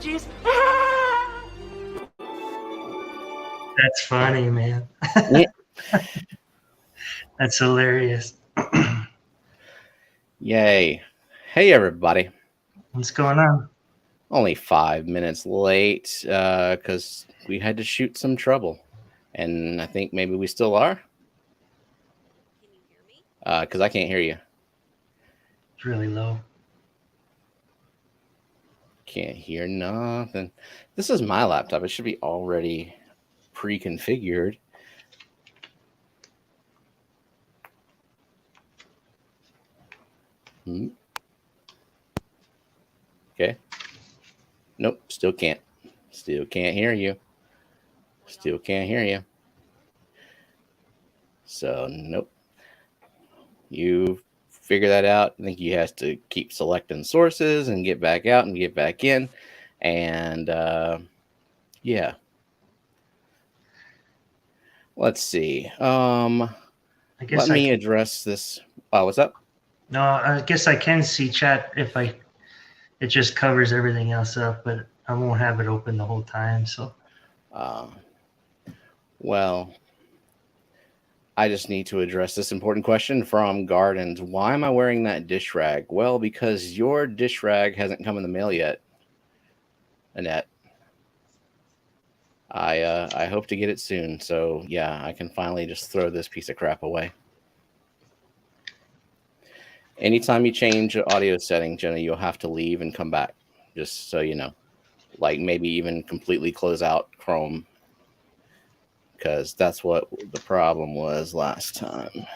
juice. That's funny, man. Yeah. That's hilarious. Yay. Hey, everybody. What's going on? Only 5 minutes late because we had to shoot some trouble. And I think maybe we still are. Can you hear me? Because I can't hear you. It's really low. Can't hear nothing. This is my laptop. It should be already pre-configured. Okay. Nope. Still can't. Still can't hear you. Still can't hear you. So, nope. You figure that out. I think you have to keep selecting sources and get back out and get back in. And yeah. Let's see. I guess Let me address this. What's up? No, I guess I can see chat if it just covers everything else up, but I won't have it open the whole time. So, well, I just need to address this important question from Gardens. Why am I wearing that dish rag? Well, because your dish rag hasn't come in the mail yet, Annette. I hope to get it soon. So, yeah, I can finally just throw this piece of crap away. Anytime you change audio setting, Jenna, you'll have to leave and come back, just so you know. Like maybe even completely close out Chrome, because that's what the problem was last time.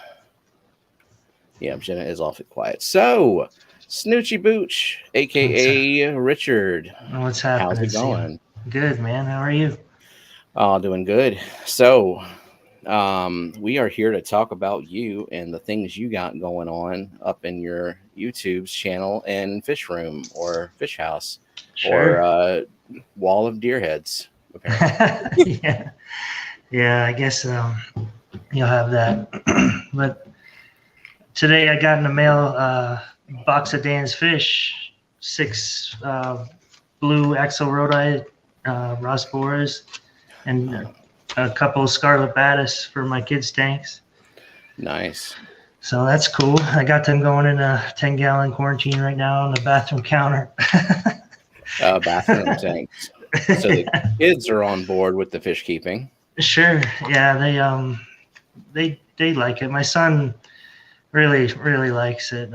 Yeah, Jenna is awfully quiet. So, Snoochie-Booch, a.k.a. Richard. What's happening? How's it going? Good, man. How are you? Oh, doing good. So, we are here to talk about you and the things you got going on up in your YouTube's channel and fish room or fish house. Sure. Or wall of deer heads, apparently. Yeah, I guess you'll have that. But today I got in the mail box of Dan's fish, 6 blue axolotl Rossboras, and a couple of scarlet batis for my kids' tanks. Nice. So that's cool. I got them going in a 10-gallon quarantine right now on the bathroom counter. Bathroom tanks. So the kids are on board with the fish keeping. Sure. Yeah, they like it. My son really likes it.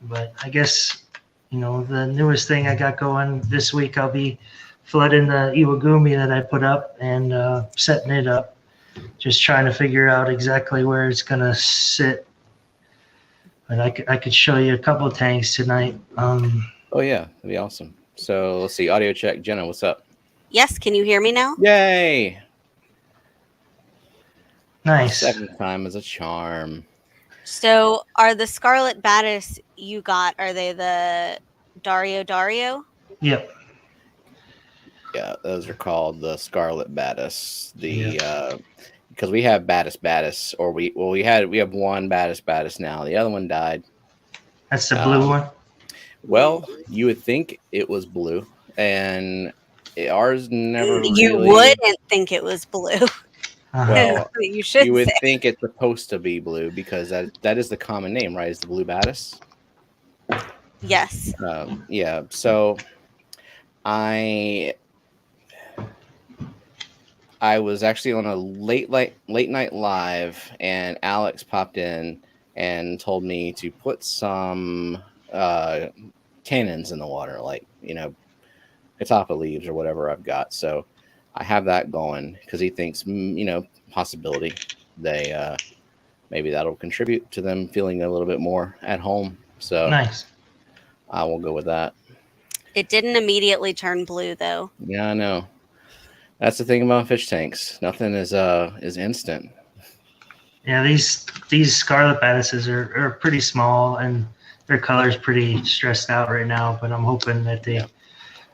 But I guess, the newest thing I got going this week, I'll be flooding the Iwagumi that I put up and setting it up. Just trying to figure out exactly where it's gonna sit. But I could show you a couple of tanks tonight. Oh yeah, that'd be awesome. So let's see, audio check. Jenna, what's up? Yes, can you hear me now? Yay! Nice. Second time is a charm. So are the scarlet batis you got, are they the Dario? Yep. Yeah, those are called the scarlet batis. Because we have batis, or we have one batis now. The other one died. That's the blue one. Well, you would think it was blue, and ours never. You wouldn't think it was blue. Well, you should. You would think it's supposed to be blue because that is the common name, right? Is the blue batis? Yes. Yeah. So, I was actually on a late night live, and Alex popped in and told me to put some tannins in the water, like catapa leaves or whatever I've got. So I have that going because he thinks possibility they maybe that'll contribute to them feeling a little bit more at home. So nice. I will go with that. It didn't immediately turn blue though. Yeah, I know. That's the thing about fish tanks. Nothing is instant. Yeah, these scarlet batises are pretty small and their color's pretty stressed out right now. But I'm hoping that a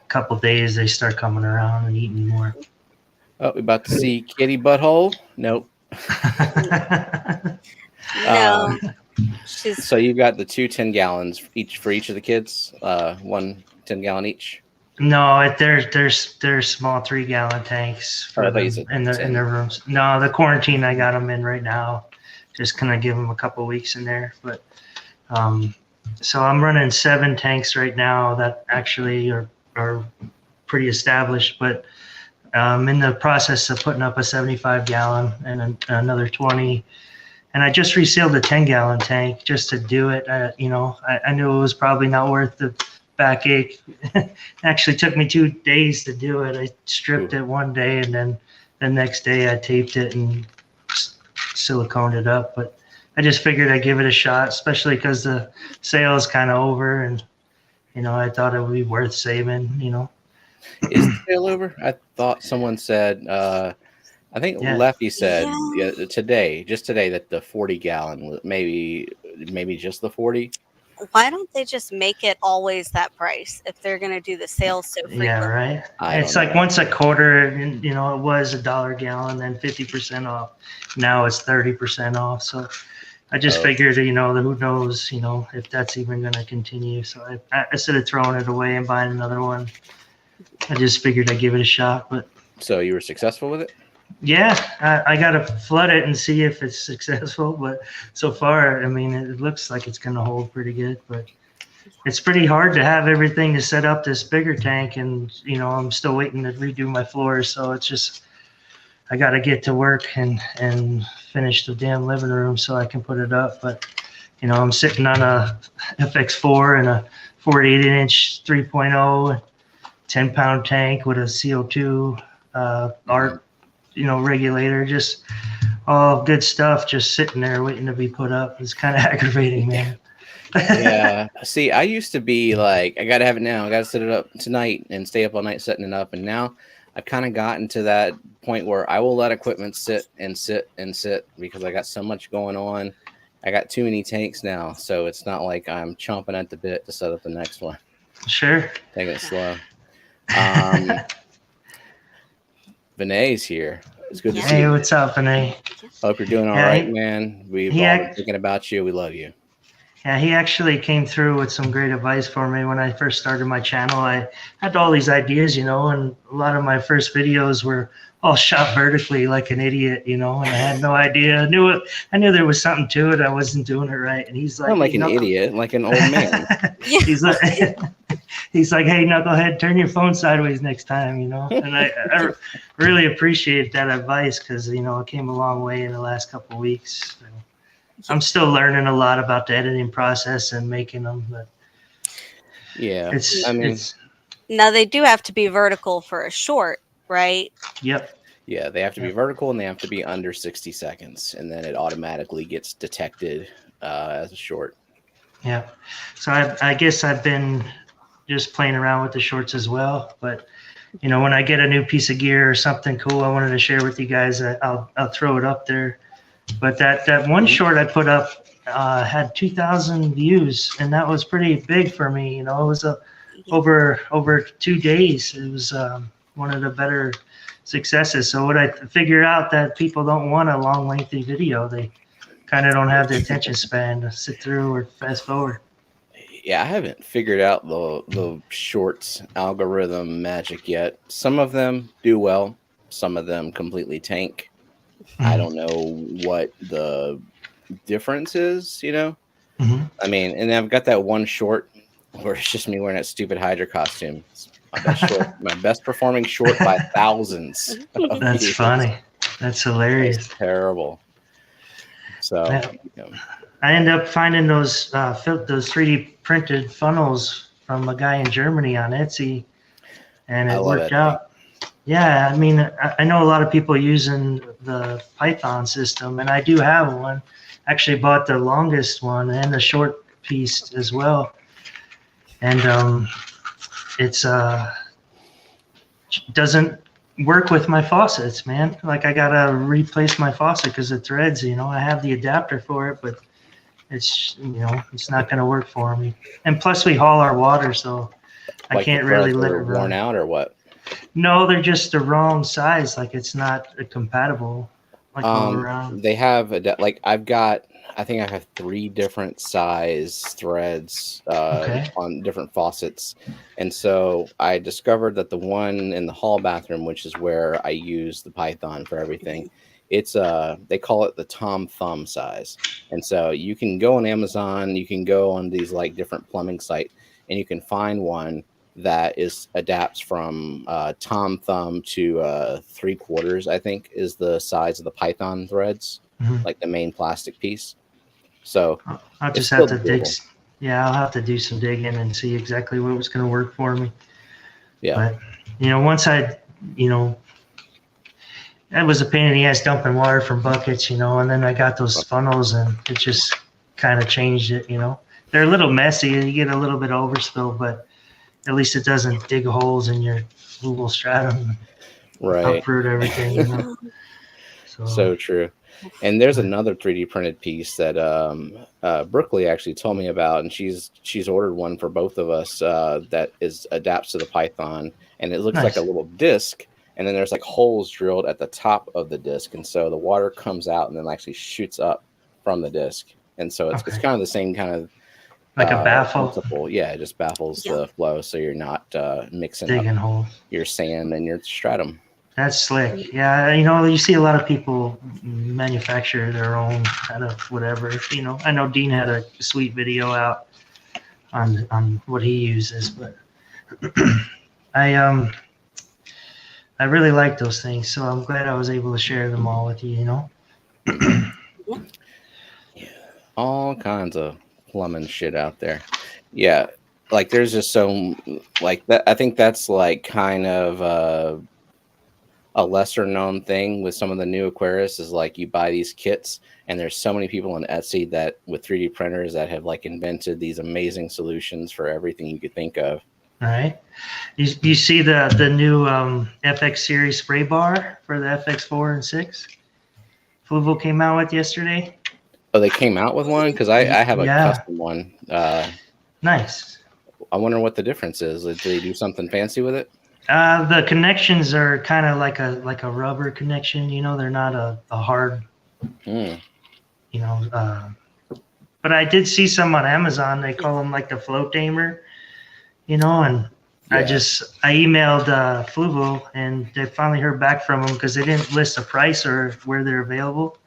couple days they start coming around and eating more. Oh, we're about to see kitty butthole. Nope. No. So you've got the 2 10 gallons each for each of the kids. 1 10-gallon each. No, they're small 3-gallon tanks Oh, for I thought you them said in 10. their rooms. No, the quarantine I got them in right now. Just gonna give them a couple weeks in there. But so I'm running 7 tanks right now that actually are pretty established, but I'm in the process of putting up a 75-gallon and another 20. And I just resealed a 10-gallon tank just to do it. I knew it was probably not worth the backache. It actually took me 2 days to do it. I stripped it one day, and then the next day I taped it and siliconed it up. But I just figured I'd give it a shot, especially because the sale is kind of over, and I thought it would be worth saving. Is the sale over? I thought someone said. I think Yeah. Lefty said Yeah. today, that the 40-gallon, maybe just the 40. Why don't they just make it always that price if they're going to do the sales so frequently? Yeah, right. It's don't like know. once a quarter, and it was $1 a gallon, then 50% off. Now it's 30% off. So I just figured, who knows, if that's even going to continue. So I instead of throwing it away and buying another one, I just figured I'd give it a shot. But So you were successful with it? yeah, I got to flood it and see if it's successful. But so far, I mean, it looks like it's going to hold pretty good. But it's pretty hard to have everything to set up this bigger tank, and I'm still waiting to redo my floors. So it's just I got to get to work and finish the damn living room so I can put it up. But I'm sitting on a FX4 and a 48-inch 3.0 10-pound tank with a CO2 art regulator, just all good stuff, just sitting there waiting to be put up. It's kind of aggravating, man. Yeah. See, I used to be like, I got to have it now. I got to set it up tonight and stay up all night setting it up. And now I've kind of gotten to that point where I will let equipment sit because I got so much going on. I got too many tanks now. So it's not like I'm chomping at the bit to set up the next one. Sure. Taking it slow. Vinay's here. It's good to see Hey, you. what's up, Vinay? Hope you're doing all right, man. We've all been thinking about you. We love you. Yeah, he actually came through with some great advice for me when I first started my channel. I had all these ideas, and a lot of my first videos were all shot vertically like an idiot, and I had no idea. I knew there was something to it. I wasn't doing it right. And he's like, I'm like an idiot, like an old man. He's like, hey, knucklehead, turn your phone sideways next time, And I really appreciate that advice because, it came a long way in the last couple of weeks. I'm still learning a lot about the editing process and making them, but yeah, now they do have to be vertical for a short, right? Yep. Yeah, they have to be vertical and they have to be under 60 seconds, and then it automatically gets detected as a short. Yeah. So I guess I've been just playing around with the shorts as well, but when I get a new piece of gear or something cool I wanted to share with you guys, I'll throw it up there. But that one short I put up had 2,000 views, and that was pretty big for me. It was over 2 days. It was one of the better successes. So what I figured out that people don't want a long, lengthy video. They kind of don't have the attention span to sit through or fast forward. Yeah, I haven't figured out the shorts algorithm magic yet. Some of them do well. Some of them completely tank. I don't know what the difference is, Mm-hmm. I mean, and I've got that one short where it's just me wearing that stupid Hydra costume. It's my best performing short by thousands. That's funny. That's hilarious. It's terrible. So I ended up finding those 3D printed funnels from a guy in Germany on Etsy, and it worked out. Yeah, I mean, I know a lot of people using the Python system, and I do have one. Actually bought the longest one and the short piece as well. And it's doesn't work with my faucets, man. Like I gotta replace my faucet because it threads. I have the adapter for it, but it's it's not gonna work for me. And plus, we haul our water, so I can't really let it run. Worn out or what? No, they're just the wrong size. Like it's not compatible. Like all around. They have like I've got I think I have 3 different size threads Okay. on different faucets. And so I discovered that the one in the hall bathroom, which is where I use the Python for everything, it's they call it the Tom Thumb size. And so you can go on Amazon, you can go on these like different plumbing site, and you can find one that adapts from Tom Thumb to 3/4, I think, is the size of the Python threads, Mhm. like the main plastic piece. So I'll it's just have still to dig. doable. Yeah, I'll have to do some digging and see exactly what was going to work for me. Yeah. But once I, that was a pain in the ass dumping water from buckets, and then I got those funnels and it just kind of changed it. They're a little messy. You get a little bit of overspill, but at least it doesn't dig holes in your fluval stratum, Right. uproot everything. So true. And there's another 3D printed piece that Brookley actually told me about, and she's ordered one for both of us that adapts to the Python, and it looks like a Nice. little disc, and then there's like holes drilled at the top of the disc, and so the water comes out and then actually shoots up from the disc, and so it's Okay. kind of the same kind of Like a baffle. principle. Yeah, it just baffles the flow, so you're not mixing digging up holes. your sand and your stratum. That's slick. Yeah, you see a lot of people manufacture their own kind of whatever. I know Dean had a sweet video out on what he uses, but I really like those things, so I'm glad I was able to share them all with you. Yeah, all kinds of plumbing shit out there. Yeah, like there's just so like that. I think that's like kind of a lesser known thing with some of the new Aquarius is like you buy these kits and there's so many people on Etsy that with 3D printers that have like invented these amazing solutions for everything you could think of. All right. You see the new FX series spray bar for the FX4 and 6? Fluval came out with yesterday. Oh, they came out with one? Because I have a custom one. Nice. I wonder what the difference is. Did they do something fancy with it? The connections are kind of like a rubber connection. They're not a hard. Mm. But I did see some on Amazon. They call them like the float tamer. And I emailed Fluval, and they finally heard back from them because they didn't list a price or where they're available.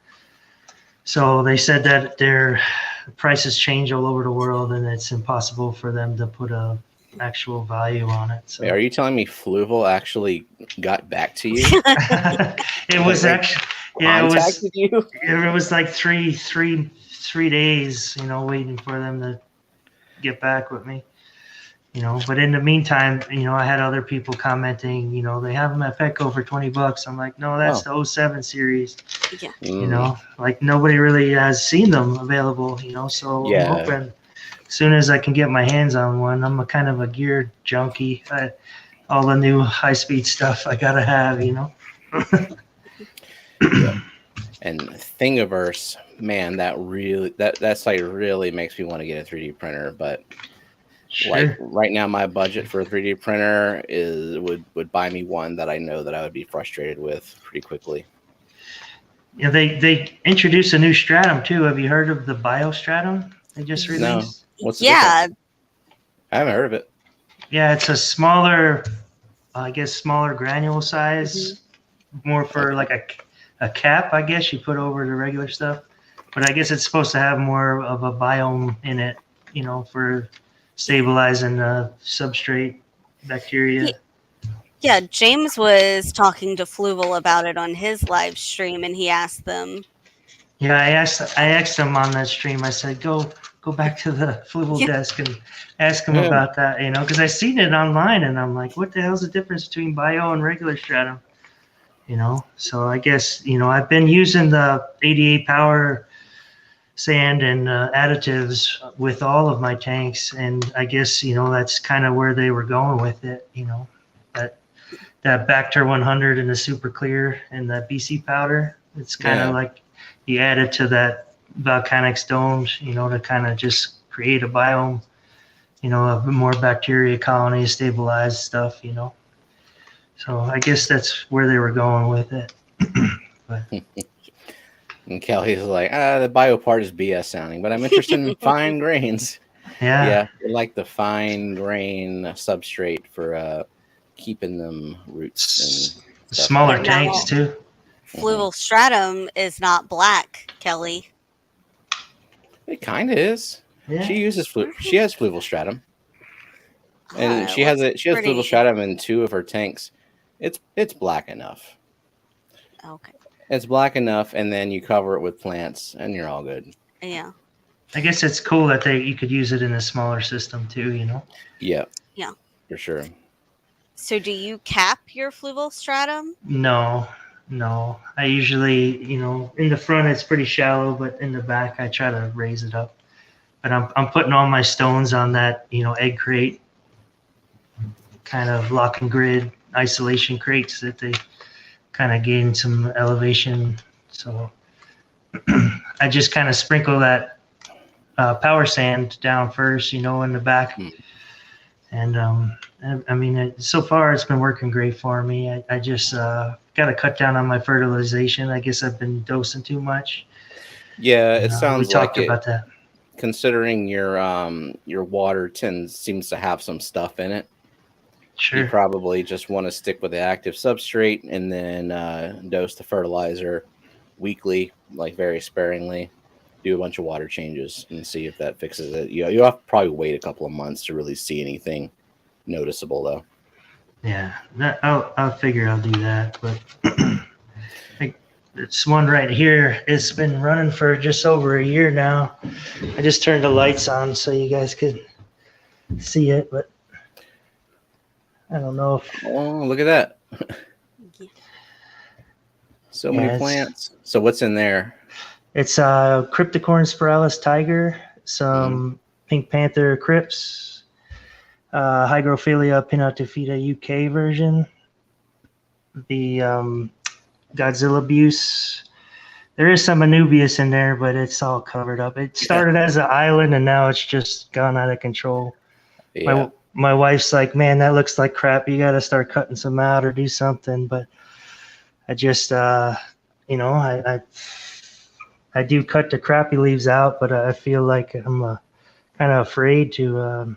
So they said that their prices change all over the world, and it's impossible for them to put a actual value on it. So. Wait, are you telling me Fluval actually got back to you? It was actually, contacted you? It was like three days, waiting for them to get back with me. But in the meantime, I had other people commenting, they have them at Petco for $20. I'm like, no, that's the 07 series. Yeah. Like nobody really has seen them available, so I'm hoping as soon as I can get my hands on one. I'm a kind of a gear junkie. All the new high-speed stuff I gotta have, Yeah. And Thingiverse, man, that's like really makes me want to get a 3D printer, but sure. Like right now my budget for a 3D printer would buy me one that I know that I would be frustrated with pretty quickly. Yeah, they introduced a new stratum too. Have you heard of the biostratum they just released? No. What's the difference? I haven't heard of it. Yeah, it's a smaller granule size, more for like a cap, I guess you put over the regular stuff. But I guess it's supposed to have more of a biome in it, for stabilizing the substrate bacteria. Yeah, James was talking to Fluval about it on his live stream, and he asked them. Yeah, I asked him on that stream. I said, go back to the Fluval desk and ask him about that, because I seen it online, and I'm like, what the hell's the difference between bio and regular stratum? So I guess I've been using the 88 power sand and additives with all of my tanks, and I guess that's kind of where they were going with it. That Bacter 100 and the super clear and that BC powder, it's kind of like you add it to that volcanic domes, to kind of just create a biome, a more bacteria colonies, stabilized stuff, So I guess that's where they were going with it. But And Kelly's like, the bio part is BS sounding, but I'm interested in fine grains. Yeah. Yeah, you like the fine grain substrate for keeping them roots and stuff. Smaller But tanks now- too. Fluval stratum is not black, Kelly. It kind of is. Yeah. She uses she has fluval stratum, and she has looks she has pretty. fluval stratum in 2 of her tanks. It's black enough. Okay. It's black enough, and then you cover it with plants, and you're all good. Yeah. I guess it's cool that you could use it in a smaller system too, you know? Yeah. Yeah. For sure. So do you cap your fluval stratum? No. I usually, you know, in the front it's pretty shallow, but in the back I try to raise it up. But I'm putting all my stones on that, you know, egg crate, kind of lock and grid isolation crates that they kind of gain some elevation. So I just kind of sprinkle that power sand down first, you know, in the back. And I mean, so far it's been working great for me. I just got to cut down on my fertilization. I guess I've been dosing too much. Yeah, it sounds we talked like about that. Considering your water seems to have some stuff in it. Sure. You probably just want to stick with the active substrate and then dose the fertilizer weekly, like very sparingly. Do a bunch of water changes and see if that fixes it. You'll have to probably wait a couple of months to really see anything noticeable, though. Yeah, I'll figure I'll do that. But it's one right here. It's been running for just over a year now. I just turned the lights on so you guys could see it, but I don't know if. Oh, look at that! So many plants. So what's in there? It's Cryptocorn spiralis tiger, some pink panther crypts, Hygrophila pinnatophyta UK version, the Godzilla Buse. There is some Anubias in there, but it's all covered up. It started as an island, and now it's just gone out of control. Yeah. My wife's like, man, that looks like crap. You got to start cutting some out or do something. But I just, you know, I do cut the crappy leaves out, but I feel like I'm kind of afraid to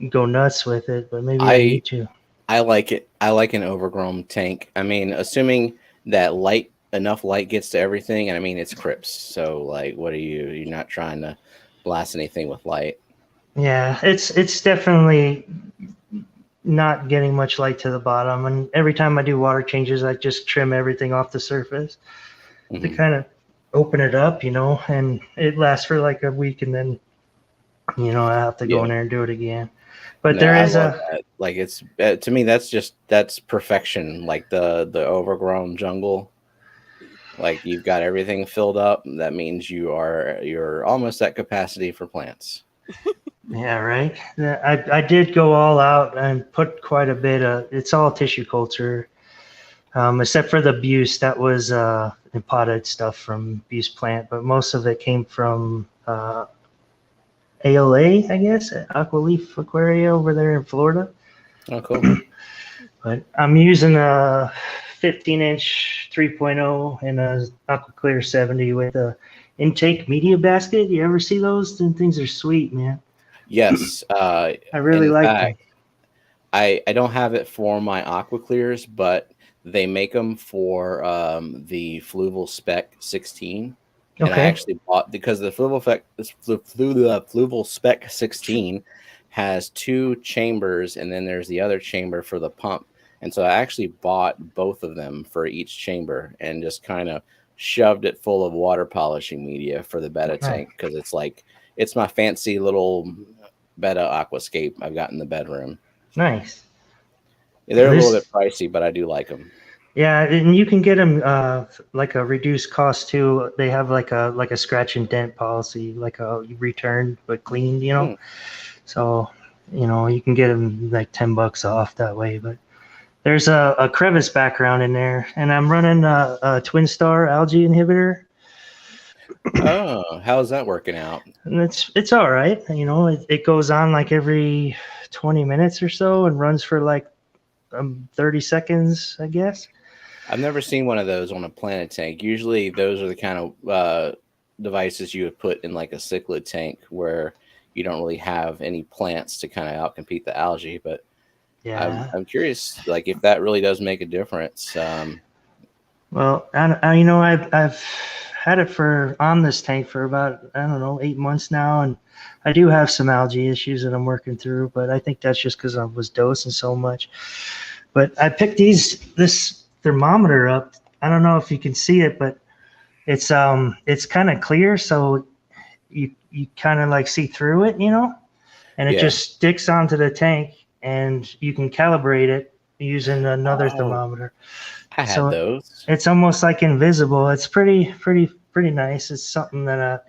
go nuts with it. But maybe I need to. I like it. I like an overgrown tank. I mean, assuming that enough light gets to everything, and I mean it's crypts. So like, what are you? You're not trying to blast anything with light. Yeah, it's definitely not getting much light to the bottom, and every time I do water changes, I just trim everything off the surface to kind of open it up, you know, and it lasts for like a week, and then, you know, I have to go in there and do it again. But there is like it's to me that's perfection. Like the overgrown jungle, like you've got everything filled up. That means you're almost at capacity for plants. Yeah, right. I did go all out and put quite a bit of. It's all tissue culture, except for the Buse. That was potted stuff from Buse plant, but most of it came from ALA, I guess, Aqualeaf Aquaria over there in Florida. Oh, cool. But I'm using a 15-inch 3.0 and a AquaClear 70 with a intake media basket. You ever see those? Them things are sweet, man. Yes. I really like them. I don't have it for my AquaClears, but they make them for the Fluval Spec 16. And I actually bought, because the Fluval Spec 16 has 2 chambers, and then there's the other chamber for the pump. And so I actually bought both of them for each chamber and just kind of shoved it full of water polishing media for the betta tank, because it's my fancy little betta aquascape I've got in the bedroom. Nice. They're a little bit pricey, but I do like them. Yeah, and you can get them like a reduced cost too. They have like a scratch and dent policy, like a return but cleaned, you know. So, you know, you can get them like $10 off that way. But there's a crevice background in there, and I'm running a Twin Star algae inhibitor. Oh, how's that working out? And it's all right. You know, it goes on like every 20 minutes or so and runs for like 30 seconds, I guess. I've never seen one of those on a planted tank. Usually those are the kind of devices you would put in like a cichlid tank where you don't really have any plants to kind of outcompete the algae. But Yeah. I'm curious, like if that really does make a difference. Well, I've had it on this tank for about, I don't know, 8 months now, and I do have some algae issues that I'm working through, but I think that's just because I was dosing so much. But I picked this thermometer up. I don't know if you can see it, but it's kind of clear, so you kind of like see through it, and it Yeah. just sticks onto the tank, and you can calibrate it using another thermometer. I had So those. it's almost like invisible. It's pretty nice. It's something that I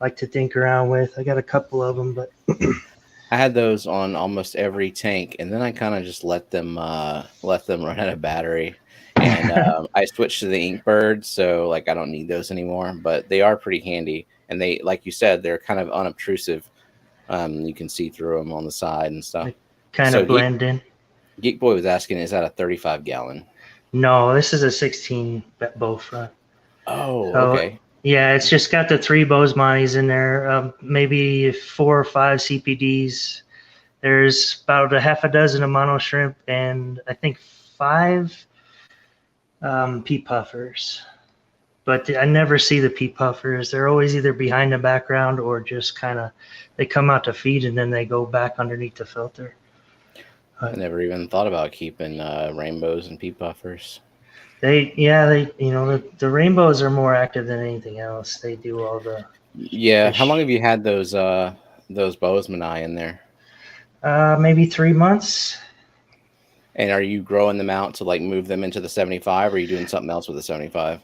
like to think around with. I got a couple of them, but I had those on almost every tank, and then I kind of just let them run out of battery. And I switched to the Inkbird, so like I don't need those anymore. But they are pretty handy, and they, like you said, they're kind of unobtrusive. You can see through them on the side and stuff. kind of blend in. Geek Boy was asking, is that a 35-gallon? No, this is a 16 bow front. Oh, So, okay. yeah, it's just got the 3 Bosemans in there, maybe 4 or 5 CPDs. There's about a half a dozen of mono shrimp and I think 5 pea puffers. But I never see the pea puffers. They're always either behind the background or just kind of, they come out to feed and then they go back underneath the filter. I never even thought about keeping rainbows and pea puffers. The rainbows are more active than anything else. They do all the. Yeah. How long have you had those Bosemani in there? Maybe 3 months. And are you growing them out to like move them into the 75, or are you doing something else with the 75?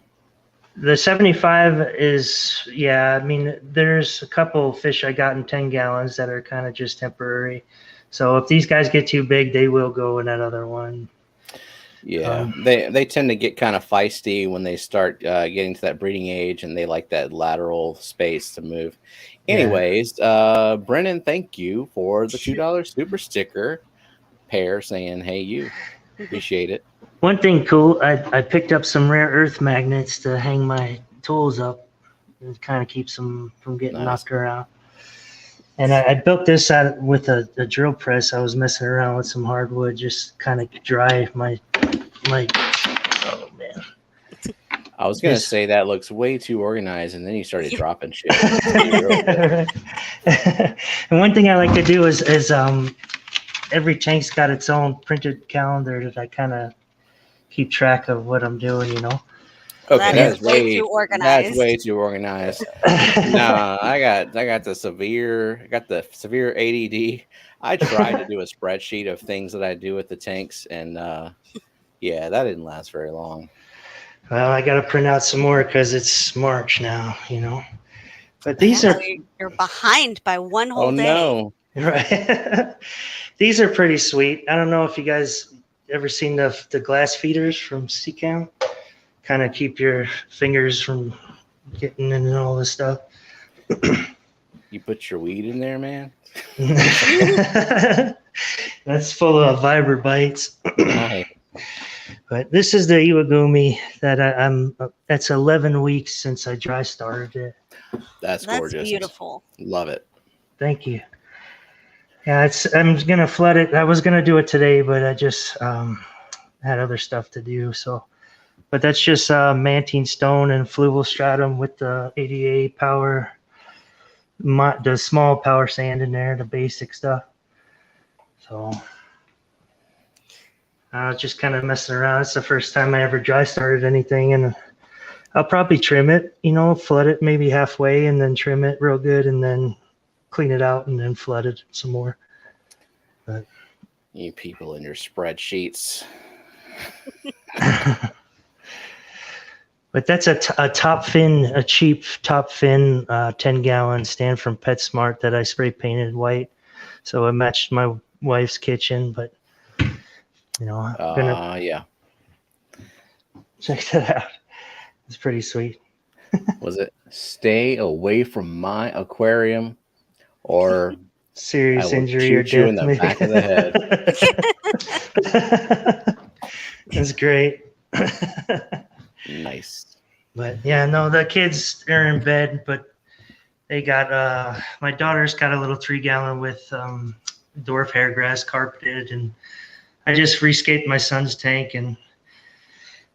The 75 is, yeah, I mean, there's a couple of fish I got in 10 gallons that are kind of just temporary. So if these guys get too big, they will go in that other one. Yeah, they tend to get kind of feisty when they start getting to that breeding age, and they like that lateral space to move. Anyways, Brennan, thank you for the $2 super sticker pair saying, hey, you. Appreciate it. One thing cool, I picked up some rare earth magnets to hang my tools up. It kind of keeps them from getting knocked around. And I built this out with a drill press. I was messing around with some hardwood, just kind of dry my. Oh man! I was gonna say that looks way too organized, and then you started dropping shit. And one thing I like to do is every tank's got its own printed calendar that I kind of keep track of what I'm doing. Okay, that's way too organized. That's way too organized. No, I got the severe ADD. I tried to do a spreadsheet of things that I do with the tanks, and yeah, that didn't last very long. Well, I got to print out some more because it's March now, But these are you're behind by one whole day. No! Right. These are pretty sweet. I don't know if you guys ever seen the glass feeders from Seacam. Kind of keep your fingers from getting into all this stuff. You put your weed in there, man? That's full of vibra bites. Right. But this is the Iwagumi that that's 11 weeks since I dry started it. That's gorgeous. That's beautiful. Love it. Thank you. Yeah, I'm gonna flood it. I was gonna do it today, but I just had other stuff to do. So, but that's just mantine stone and fluval stratum with the 80A power, the small power sand in there, the basic stuff. So I was just kind of messing around. It's the first time I ever dry started anything, and I'll probably trim it, flood it maybe halfway and then trim it real good and then clean it out and then flood it some more. But you people in your spreadsheets. But that's a cheap top fin 10-gallon stand from PetSmart that I spray painted white, so it matched my wife's kitchen. But I'm gonna check that out. It's pretty sweet. Was it "Stay away from my aquarium" or serious injury or death? You in the back of the head. That's great. Nice. But yeah, no, the kids are in bed, but they got my daughter's got a little 3-gallon with dwarf hairgrass carpeted, and I just rescaped my son's tank, and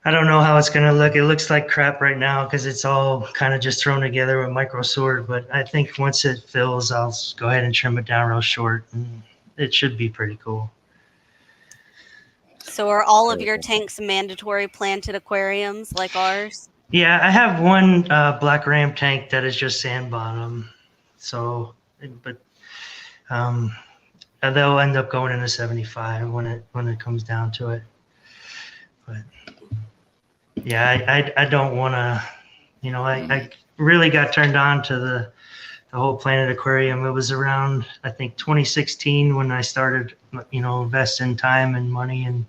I don't know how it's gonna look. It looks like crap right now because it's all kind of just thrown together with micro sort. But I think once it fills, I'll go ahead and trim it down real short, and it should be pretty cool. So are all of your tanks mandatory planted aquariums like ours? Yeah, I have one black ram tank that is just sand bottom. So, but they'll end up going into 75 when it comes down to it. But yeah, I don't want to, I really got turned on to the whole Planet Aquarium. It was around, I think, 2016 when I started, investing time and money and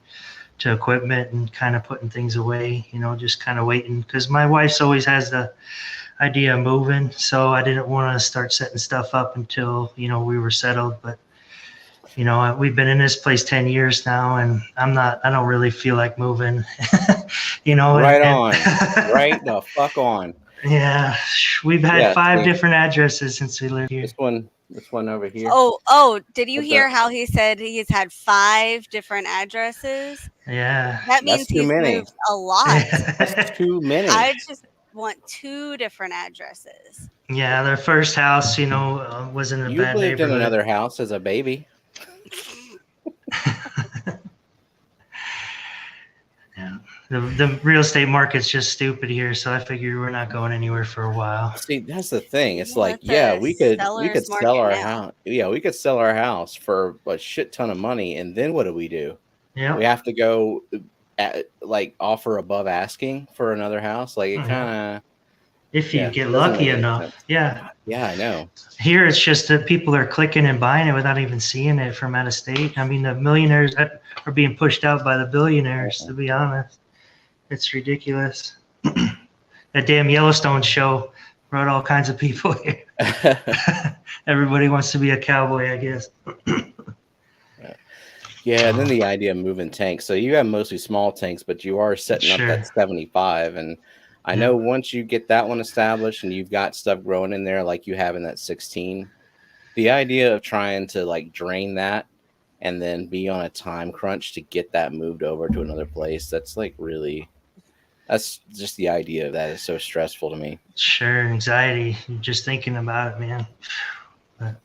to equipment and kind of putting things away, just kind of waiting, because my wife's always has the idea of moving, so I didn't want to start setting stuff up until we were settled. But we've been in this place 10 years now, and I don't really feel like moving. Right on. Right the fuck on. Yeah, we've had 5 different addresses since we lived here. This one over here. Oh, did you hear how he said he's had 5 different addresses? Yeah. That means he's moved a lot. That's too many. I just want 2 different addresses. Yeah, their first house, was in a bad neighborhood. You lived in another house as a baby. Yeah. The real estate market's just stupid here, so I figured we're not going anywhere for a while. See, that's the thing. It's we could sell our house. Yeah, we could sell our house for a shit ton of money, and then what do? Yeah, we have to go offer above asking for another house. Like it kind of. If you get lucky enough, yeah. Yeah, I know. Here it's just that people are clicking and buying it without even seeing it from out of state. I mean, the millionaires are being pushed out by the billionaires, to be honest. It's ridiculous. That damn Yellowstone show brought all kinds of people here. Everybody wants to be a cowboy, I guess. Yeah, and then the idea of moving tanks. So you have mostly small tanks, but you are setting up that 75. And I know once you get that one established and you've got stuff growing in there like you have in that 16, the idea of trying to drain that and then be on a time crunch to get that moved over to another place, that's that's just the idea of that is so stressful to me. Sure, anxiety, just thinking about it, man. But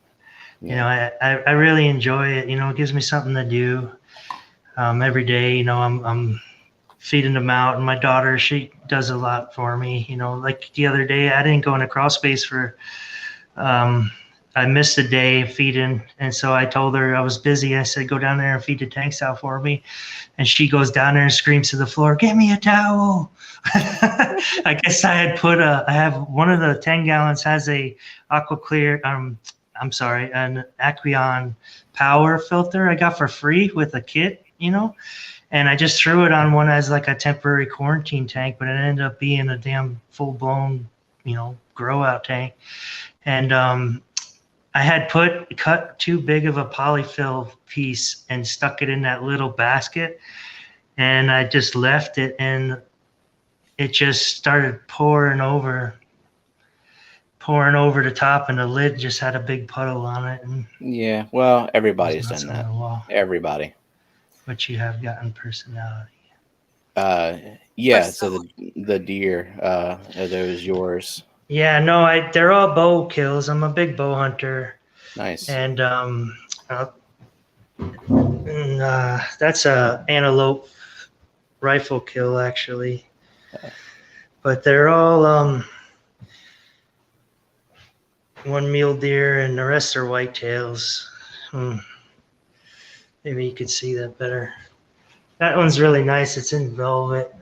I really enjoy it. It gives me something to do every day. I'm feeding them out, and my daughter, she does a lot for me. Like the other day, I didn't go in a crawl space for I missed a day feeding, and so I told her I was busy. I said, go down there and feed the tanks out for me. And she goes down there and screams to the floor, get me a towel. I guess I have one of the 10 gallons has a an Aquarium power filter I got for free with a kit, and I just threw it on one as like a temporary quarantine tank, but it ended up being a damn full blown, grow out tank. And I had cut too big of a polyfill piece and stuck it in that little basket, and I just left it, and it just started pouring over the top, and the lid just had a big puddle on it. And yeah, well, everybody's done that. Everybody. But you have gotten personality. Yeah. So the deer, are those yours? Yeah, no, they're all bow kills. I'm a big bow hunter. Nice. And that's a antelope rifle kill, actually. But they're all one mule deer, and the rest are whitetails. Maybe you could see that better. That one's really nice. It's in velvet.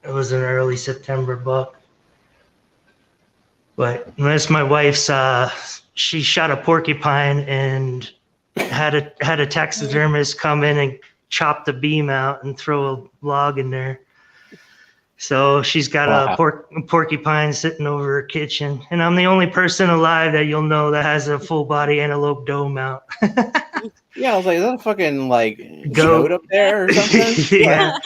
It was an early September buck. But that's my wife's. She shot a porcupine and had a taxidermist come in and chop the beam out and throw a log in there. So she's got a porcupine sitting over her kitchen, and I'm the only person alive that you'll know that has a full body antelope doe mount. Yeah, I was like, is that a fucking like Goat. goat up there or something? Yeah.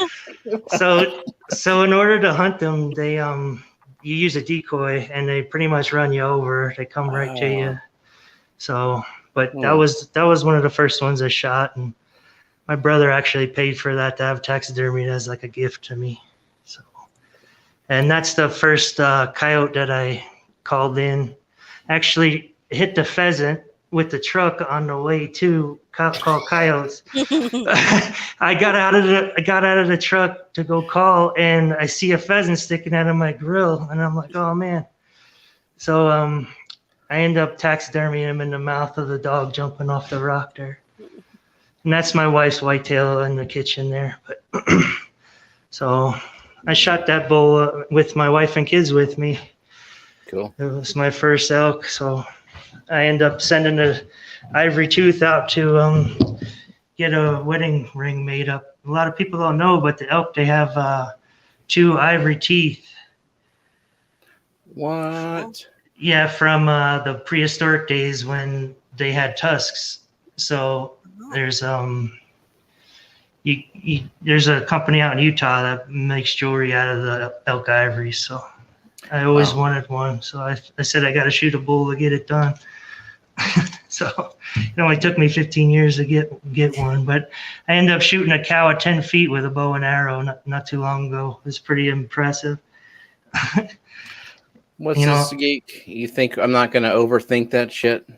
So in order to hunt them, they you use a decoy and they pretty much run you over. They come right to you. So, but that was one of the first ones I shot, and my brother actually paid for that to have taxidermied as like a gift to me. So, and that's the first coyote that I called in. Actually hit the pheasant with the truck on the way to call coyotes. I got out of the truck to go call, and I see a pheasant sticking out of my grill, and I'm like, oh man. So I end up taxiderming him in the mouth of the dog jumping off the rock there. And that's my wife's whitetail in the kitchen there. But so I shot that bull with my wife and kids with me. Cool. It was my first elk. So I end up sending the ivory tooth out to get a wedding ring made up. A lot of people don't know, but the elk, they have 2 ivory teeth. What? Yeah, from the prehistoric days when they had tusks. So there's there's a company out in Utah that makes jewelry out of the elk ivory. So I always wanted one. So I said I got to shoot a bull to get it done. So it only took me 15 years to get one, but I ended up shooting a cow at 10 feet with a bow and arrow not too long ago. It was pretty impressive. What's this geek? You think I'm not going to overthink that shit?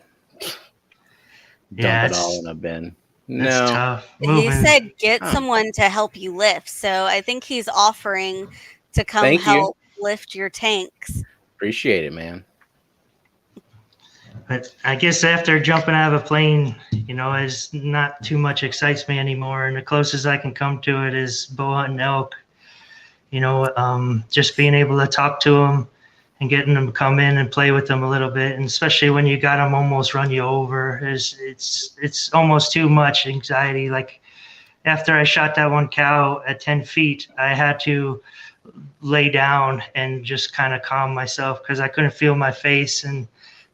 Dump it all in a bin. No. Tough. He said get someone to help you lift. So I think he's offering to come help lift your tanks. Appreciate it, man. But I guess after jumping out of a plane, is not too much excites me anymore. And the closest I can come to it is bow hunting elk. Just being able to talk to them and getting them to come in and play with them a little bit. And especially when you got them almost run you over, it's almost too much anxiety. Like after I shot that one cow at 10 feet, I had to lay down and just kind of calm myself because I couldn't feel my face. And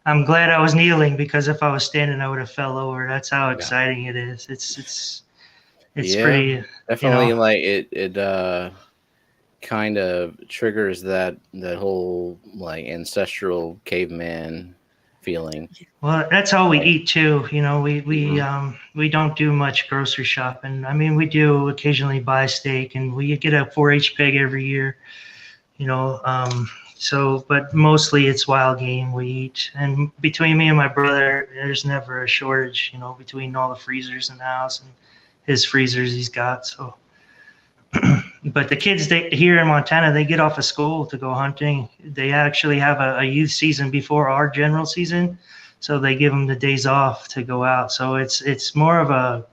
I'm glad I was kneeling, because if I was standing, I would have fell over. That's how exciting it is. It's pretty definitely like it kind of triggers that whole like ancestral caveman feeling. Well, that's all we eat too. We don't do much grocery shopping. I mean, we do occasionally buy steak, and we get a 4-H pig every year. But mostly it's wild game we eat. And between me and my brother, there's never a shortage, between all the freezers in the house and his freezers he's got. So, but the kids here in Montana, they get off of school to go hunting. They actually have a youth season before our general season. So they give them the days off to go out. So it's more of a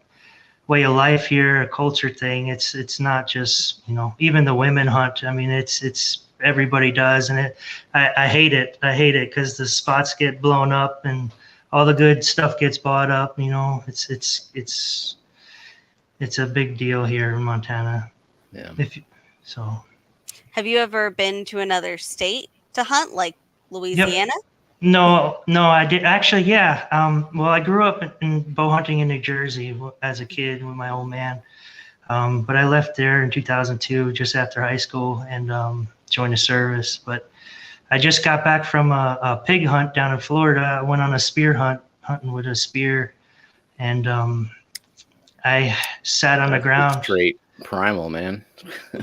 way of life here, a culture thing. It's not just, even the women hunt. I mean, it's everybody does, and I hate it. I hate it because the spots get blown up and all the good stuff gets bought up. It's a big deal here in Montana. Yeah. Have you ever been to another state to hunt, like Louisiana? Yep. No, I did actually. Yeah. Well, I grew up in bow hunting in New Jersey as a kid with my old man. But I left there in 2002, just after high school, and joined the service. But I just got back from a pig hunt down in Florida. I went on a spear hunting with a spear, and I sat on the ground. Straight primal, man.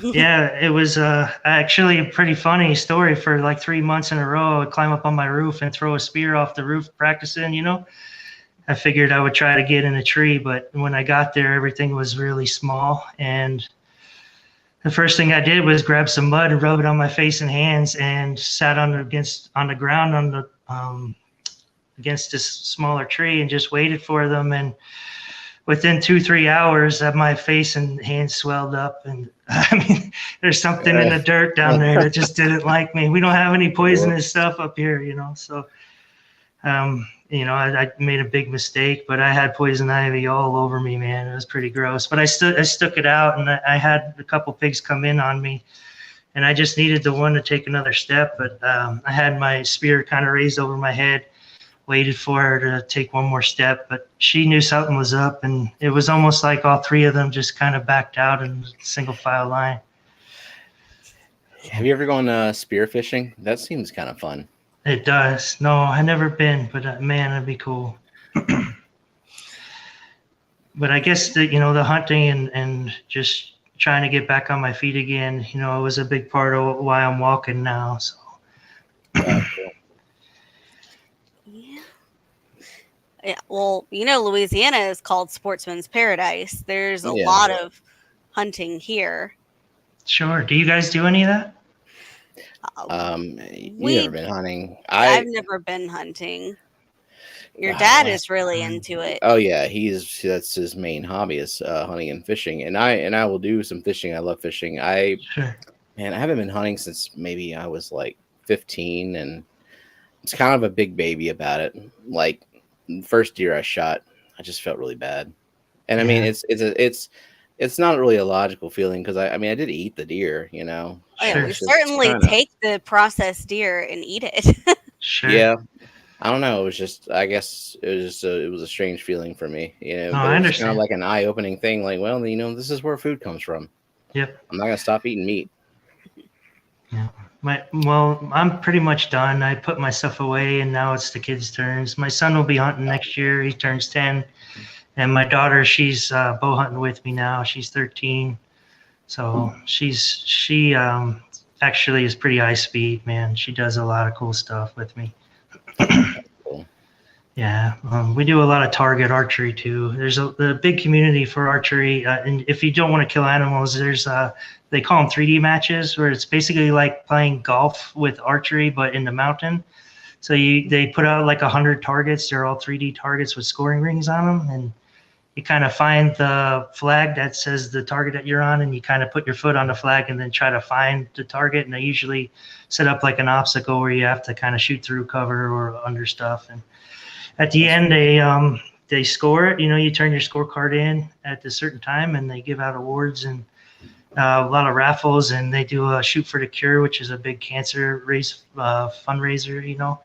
Yeah, it was actually a pretty funny story. For like 3 months in a row, I would climb up on my roof and throw a spear off the roof practicing, I figured I would try to get in a tree, but when I got there, everything was really small. And the first thing I did was grab some mud and rub it on my face and hands, and sat on the ground against this smaller tree and just waited for them. And within 2-3 hours, my face and hands swelled up. And I mean, there's something in the dirt down there that just didn't like me. We don't have any poisonous stuff up here, So, I made a big mistake, but I had poison ivy all over me, man. It was pretty gross, but I stuck it out, and I had a couple pigs come in on me, and I just needed the one to take another step. But I had my spear kind of raised over my head, waited for her to take one more step, but she knew something was up, and it was almost like all three of them just kind of backed out in single file line. Have you ever gone spear fishing? That seems kind of fun. It does. No, I never been, but man, it'd be cool. But I guess the hunting and just trying to get back on my feet again, it was a big part of why I'm walking now. So. Cool. Yeah. Well, Louisiana is called Sportsman's Paradise. There's a lot of hunting here. Sure. Do you guys do any of that? You've never been hunting. I've never been hunting. Your dad is really into it. Oh yeah, that's his main hobby is hunting and fishing, and I will do some fishing. I love fishing. Sure. Man, I haven't been hunting since maybe I was like 15, and it's kind of a big baby about it. Like the first deer I shot, I just felt really bad, and I mean it's not really a logical feeling because I did eat the deer, Oh, yeah, we certainly take the processed deer and eat it. Sure. Yeah. I don't know. It was just, I guess it was a strange feeling for me, No, I understand. It's kind of like an eye-opening thing. Like, well, this is where food comes from. Yep. I'm not going to stop eating meat. Yeah. I'm pretty much done. I put my stuff away, and now it's the kids' turns. My son will be hunting next year. He turns 10. And my daughter, she's bow hunting with me now. She's 13. So she actually is pretty high speed, man. She does a lot of cool stuff with me. Cool. Yeah, we do a lot of target archery too. There's a big community for archery, and if you don't want to kill animals, there's they call them 3D matches, where it's basically like playing golf with archery, but in the mountain. So they put out like 100 targets. They're all 3D targets with scoring rings on them, and you kind of find the flag that says the target that you're on, and you kind of put your foot on the flag and then try to find the target. And they usually set up like an obstacle where you have to kind of shoot through cover or under stuff. And at the end, they score it. You turn your scorecard in at a certain time, and they give out awards and a lot of raffles. And they do a Shoot for the Cure, which is a big cancer race fundraiser.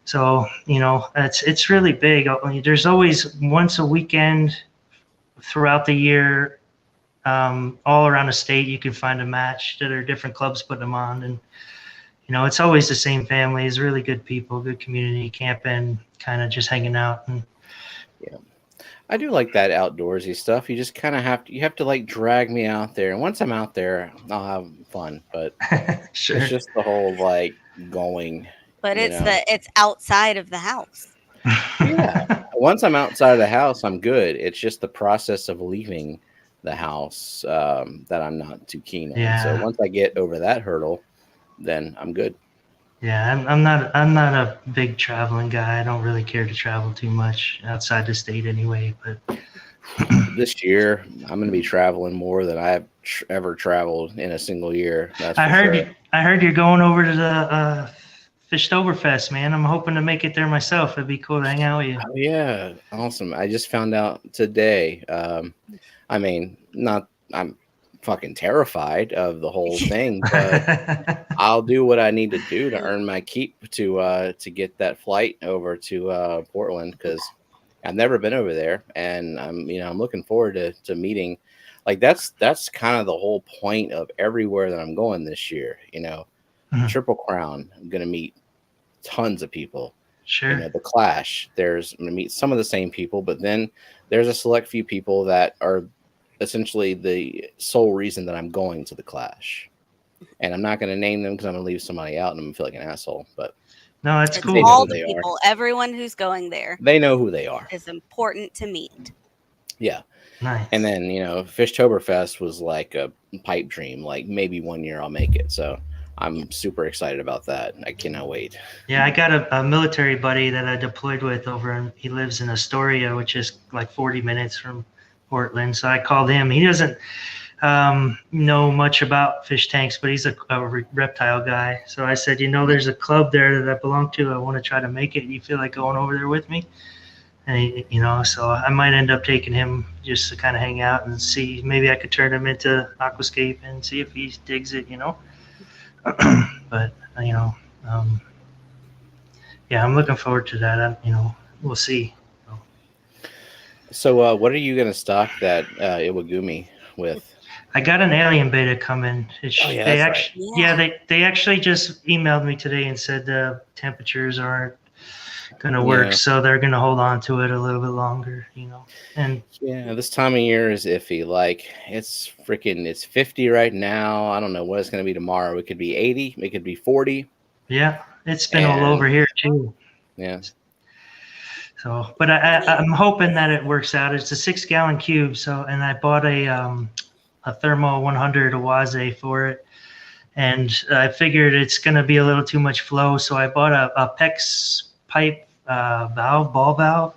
So, it's really big. There's always once a weekend throughout the year, all around the state, you can find a match that are different clubs putting them on. And, it's always the same families, really good people, good community, camping, kind of just hanging out. And yeah, I do like that outdoorsy stuff. You just kind of have to like drag me out there. And once I'm out there, I'll have fun. But Sure. It's just the whole like going. But it's outside of the house. Yeah. Once I'm outside of the house, I'm good. It's just the process of leaving the house that I'm not too keen on. Yeah. So once I get over that hurdle, then I'm good. Yeah, I'm not a big traveling guy. I don't really care to travel too much outside the state anyway. But this year, I'm going to be traveling more than I've ever traveled in a single year. I heard you're going over to the Fishtoberfest, man. I'm hoping to make it there myself. It'd be cool to hang out with you. Oh, yeah, awesome. I just found out today. I'm fucking terrified of the whole thing, but I'll do what I need to do to earn my keep to get that flight over to Portland, because I've never been over there, and I'm looking forward to meeting. Like that's kind of the whole point of everywhere that I'm going this year. Triple Crown, I'm gonna meet tons of people. Sure. The Clash, I'm gonna meet some of the same people, but then there's a select few people that are essentially the sole reason that I'm going to the Clash. And I'm not going to name them because I'm going to leave somebody out and I'm going to feel like an asshole. But no, it's cool. All the people, everyone who's going there, they know who they are. Is important to meet. Yeah. Nice. And then, Fishtoberfest was like a pipe dream. Like maybe one year I'll make it. So I'm super excited about that. I cannot wait. Yeah, I got a military buddy that I deployed with he lives in Astoria, which is like 40 minutes from Portland. So I called him. He doesn't know much about fish tanks, but he's a reptile guy. So I said, there's a club there that I belong to. I want to try to make it. You feel like going over there with me? And so I might end up taking him just to kind of hang out and see. Maybe I could turn him into Aquascape and see if he digs it, But yeah, I'm looking forward to that. We'll see. So, what are you gonna stock that Iwagumi with? I got an alien beta coming. Oh yeah, They that's right. actually, yeah, they actually just emailed me today and said the temperatures aren't going to work, Yeah. so they're going to hold on to it a little bit longer. And Yeah, this time of year is iffy. Like it's 50 right now. I don't know what it's gonna be tomorrow. It could be 80. It could be 40. yeah, it's been all And over here too. yeah. So, but I'm hoping that it works out. It's a 6-gallon cube. So, and I bought a Thermo 100 Awaze for it. And I figured it's going to be a little too much flow. So I bought a PEX pipe ball valve.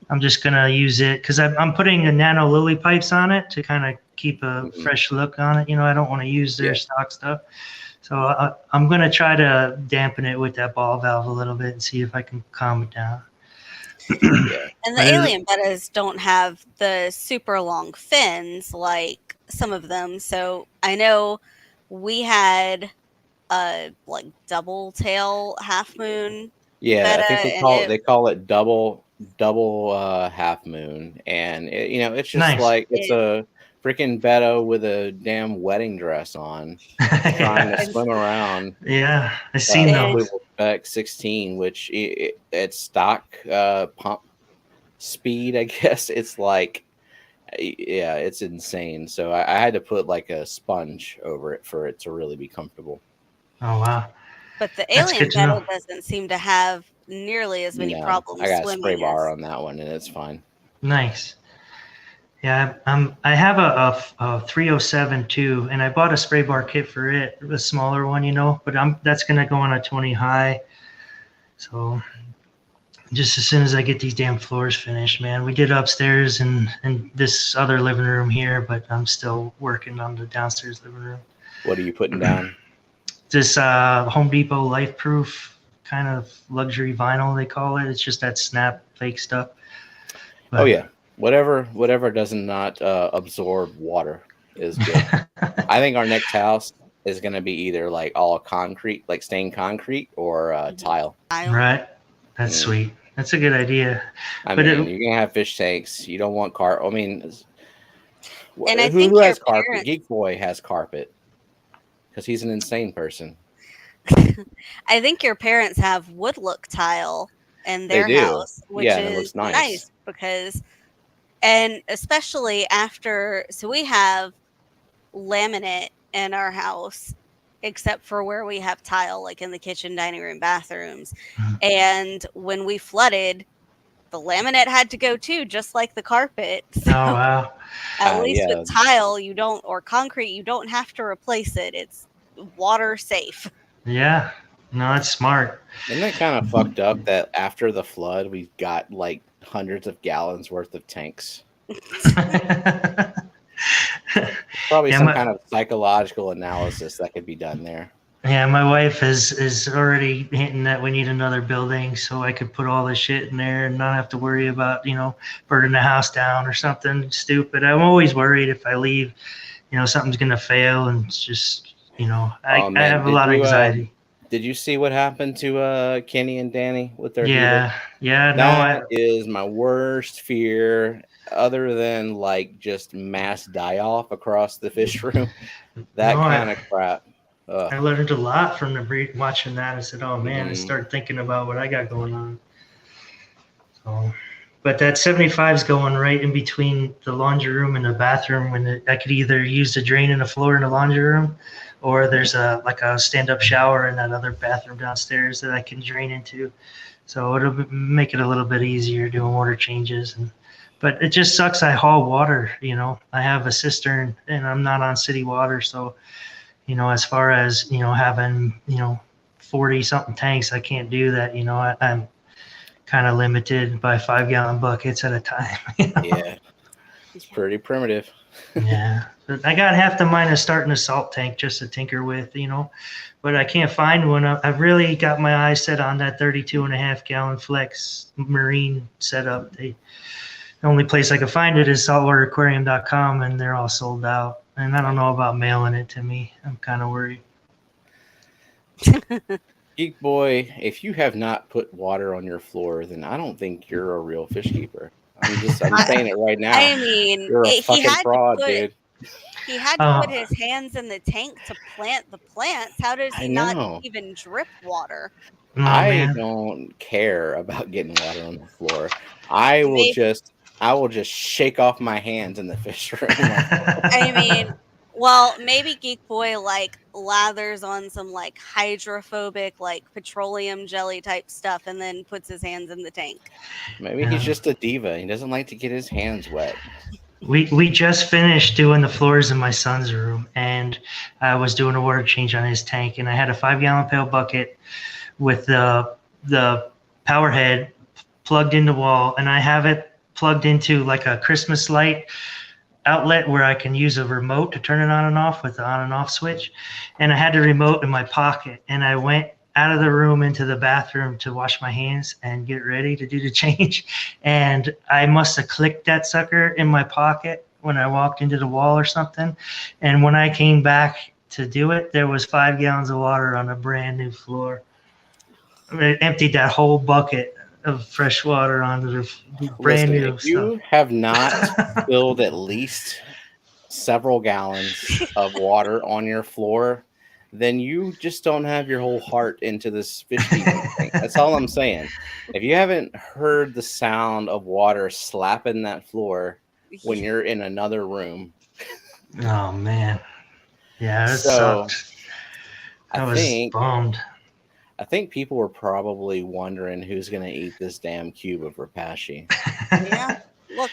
I'm just going to use it because I'm putting the nano lily pipes on it to kind of keep a fresh look on it. I don't want to use their stock stuff. So I'm going to try to dampen it with that ball valve a little bit and see if I can calm it down. And the alien bettas don't have the super long fins like some of them. So I know we had a like double tail half moon. Yeah, betta, I think they call it double half moon, and it's just Nice. like it's a freaking betta with a damn wedding dress on, trying to swim around. Yeah, I've seen those. Spec 16, which it's stock pump speed, I guess. It's like, yeah, it's insane. So I had to put like a sponge over it for it to really be comfortable. Oh wow! But the alien betta doesn't seem to have nearly as many problems. I got a spray bar as... on that one, and it's fine. Nice. Yeah, I have a 307 too, and I bought a spray bar kit for it, a smaller one, but that's gonna go on a 20 high. So just as soon as I get these damn floors finished, man. We did upstairs and this other living room here, but I'm still working on the downstairs living room. What are you putting down? This Home Depot Life Proof kind of luxury vinyl, they call it. It's just that snap fake stuff. But, oh yeah, whatever does not absorb water is good. I think our next house is going to be either like all concrete, like stained concrete, or tile. Right. That's sweet. That's a good idea. I mean, you're going to have fish tanks. You don't want carpet. I mean, and I think who has carpet? Geek Boy has carpet because he's an insane person. I think your parents have wood look tile in their house, which is it looks nice because, and especially after, so we have laminate in our house, except for where we have tile, like in the kitchen, dining room, bathrooms. And when we flooded, the laminate had to go too, just like the carpet. So oh wow! At least with tile, or concrete, you don't have to replace it. It's water safe. Yeah, no, that's smart. Isn't that kind of fucked up that after the flood we got like hundreds of gallons worth of tanks? Probably some kind of psychological analysis that could be done there. Yeah, my wife is already hinting that we need another building so I could put all this shit in there and not have to worry about, burning the house down or something stupid. I'm always worried if I leave, something's going to fail, and it's just, I have a lot of anxiety. Did you see what happened to Kenny and Danny with their heater? Yeah. That is my worst fear, other than like just mass die off across the fish room. That kind of crap. I learned a lot from watching that. I said, "Oh man," I started thinking about what I got going on. So, but that 75 is going right in between the laundry room and the bathroom. When I could either use the drain in the floor in the laundry room, or there's a stand-up shower in that other bathroom downstairs that I can drain into. So it'll make it a little bit easier doing water changes. But it just sucks. I haul water. I have a cistern, and I'm not on city water, so. As far as, having, 40 something tanks, I can't do that. I'm kind of limited by 5-gallon buckets at a time. Yeah. It's pretty primitive. Yeah. But I got half the mine is starting a salt tank just to tinker with, but I can't find one. I've really got my eyes set on that 32.5-gallon Flex Marine setup. The only place I can find it is saltwateraquarium.com, and they're all sold out. And I don't know about mailing it to me. I'm kind of worried. Geek Boy, if you have not put water on your floor, then I don't think you're a real fish keeper. I'm I, saying it right now. I mean, You're a he fucking had to fraud, put dude. he had to put Oh, his hands in the tank to plant the plants. How does I he not know. even drip water? oh I man. don't care about getting water on the floor. I will Maybe, just I will just shake off my hands in the fish room. Like, I mean, well, maybe Geek Boy like lathers on some like hydrophobic, like petroleum jelly type stuff, and then puts his hands in the tank. maybe he's Yeah. just a diva. He doesn't like to get his hands wet. We just finished doing the floors in my son's room, and I was doing a water change on his tank, and I had a 5 gallon pail bucket with the power head plugged in the wall, and I have it plugged into like a Christmas light outlet where I can use a remote to turn it on and off with the on and off switch. And I had the remote in my pocket, and I went out of the room into the bathroom to wash my hands and get ready to do the change. And I must have clicked that sucker in my pocket when I walked into the wall or something. And when I came back to do it, there was 5 gallons of water on a brand new floor. I emptied that whole bucket of fresh water onto the brand Listen, new if stuff. you have not spilled at least several gallons of water on your floor, then you just don't have your whole heart into this fish keeping thing. That's all I'm saying. If you haven't heard the sound of water slapping that floor when you're in another room, Oh man, yeah, it so sucked. I I was think bummed. I think people were probably wondering who's gonna eat this damn cube of Repashy. Yeah, look,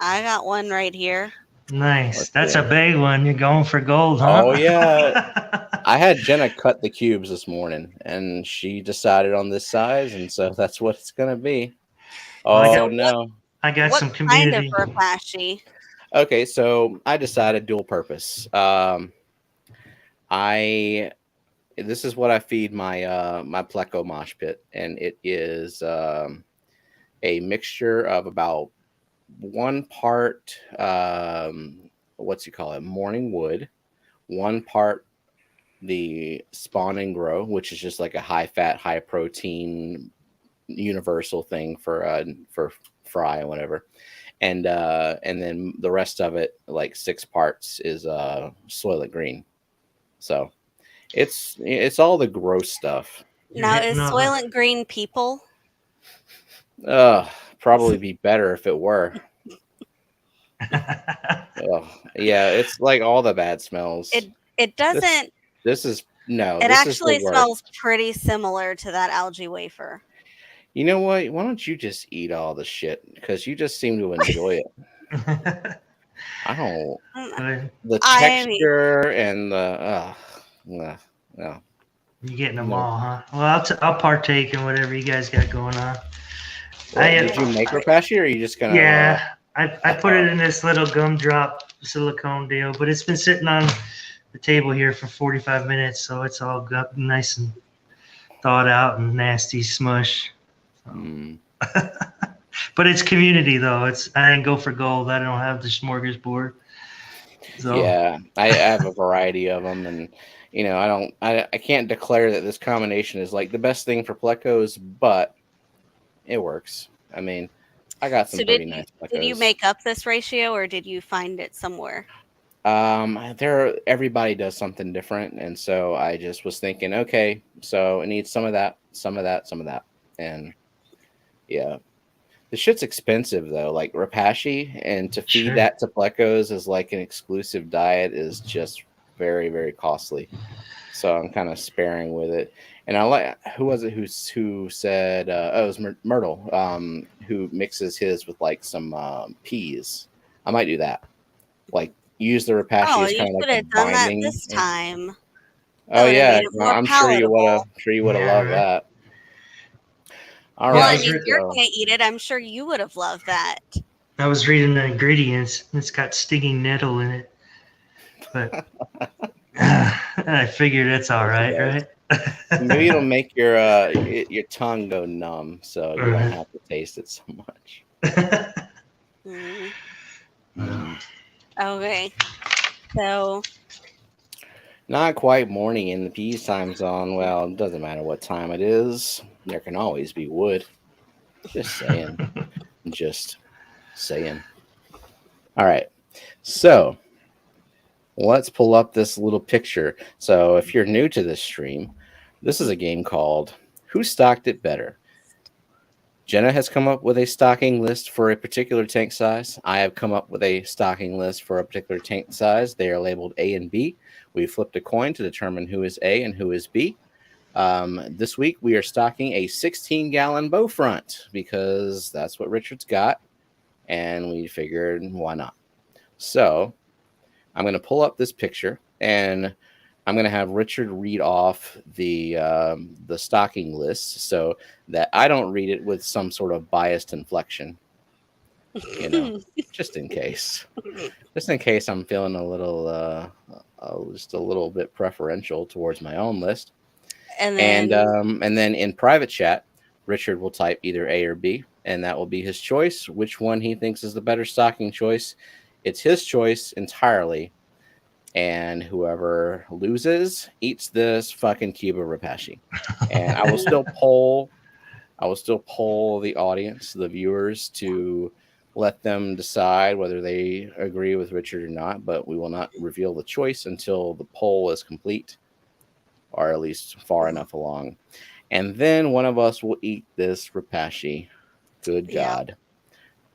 I got one right here. Nice. Let's That's see. a big one. You're going for gold, Oh huh? yeah, I had Jenna cut the cubes this morning, and she decided on this size, and so that's what it's gonna be. Well, Oh So what no. I got what some kind of community. Repashy? Okay, so I decided dual purpose. I This is what I feed my pleco mosh pit, and it is a mixture of about 1 part what's you call it, morning wood, 1 part the spawn and grow, which is just like a high fat, high protein universal thing for fry or whatever, and then the rest of it, like 6 parts, is Soylent Green. So it's all the gross stuff. You're Now is hitting all the. Soylent Green people? Probably be better if it were. Ugh, yeah, it's like all the bad smells. It This doesn't. this is no, It this is the actually worst. smells pretty similar to that algae wafer. You know what? Why don't you just eat all the shit? Because you just seem to enjoy it. I don't. Mm, The I mean, texture and the no, no, You're getting them no. all, huh? Well, I'll partake in whatever you guys got going on. What did you make Repashy, or are you just gonna Yeah, I put it oh, in this little gumdrop silicone deal, but it's been sitting on the table here for 45 minutes, so it's all nice and thawed out and nasty smush. mm. But it's community though. I didn't go for gold. I don't have the smorgasbord. So Yeah, I have a variety of them, and I can't declare that this combination is like the best thing for plecos, but it works. I mean, I got some so pretty nice did you plecos. make up this ratio or did you find it somewhere? Everybody does something different, and so I just was thinking, okay, so it needs some of that, some of that, some of that, and yeah. The shit's expensive though, like Repashy, and to feed sure. that to plecos as like an exclusive diet is just very, very costly. So I'm kind of sparing with it. And I like, who was it who said oh, it was Myrtle, who mixes his with like some peas. I might do that. Like use the Repashy Oh, as you kind of like should the have done that binding. this time. That Oh would have yeah, made it more I'm sure you would have. palatable. Sure you would have Yeah, loved right. that. All Yeah, Well, I I right. was mean, re- you're So gonna eat it. I'm sure you would have loved that. I was reading the ingredients. It's got stinging nettle in it, but I figured it's all yes, it right, does. right? Maybe it'll make your tongue go numb, so you don't have to taste it so much. Mm, Mm. okay, so Not quite morning in the peace time zone. Well, it doesn't matter what time it is. There can always be wood. Just saying. Just saying. All right. So let's pull up this little picture. So if you're new to this stream, this is a game called Who Stocked It Better? Jenna has come up with a stocking list for a particular tank size. I have come up with a stocking list for a particular tank size. They are labeled A and B. We flipped a coin to determine who is A and who is B. This week we are stocking a 16-gallon bow front because that's what Richard's got, and we figured why not. So I'm going to pull up this picture, and I'm going to have Richard read off the stocking list so that I don't read it with some sort of biased inflection, just in case. Just in case I'm feeling a little, just a little bit preferential towards my own list. And then in private chat, Richard will type either A or B, and that will be his choice. Which one he thinks is the better stocking choice, it's his choice entirely. And whoever loses eats this fucking cube of Repashy. And I will still poll the audience, the viewers, to let them decide whether they agree with Richard or not, but we will not reveal the choice until the poll is complete, or at least far enough along. And then one of us will eat this Repashy. Good God.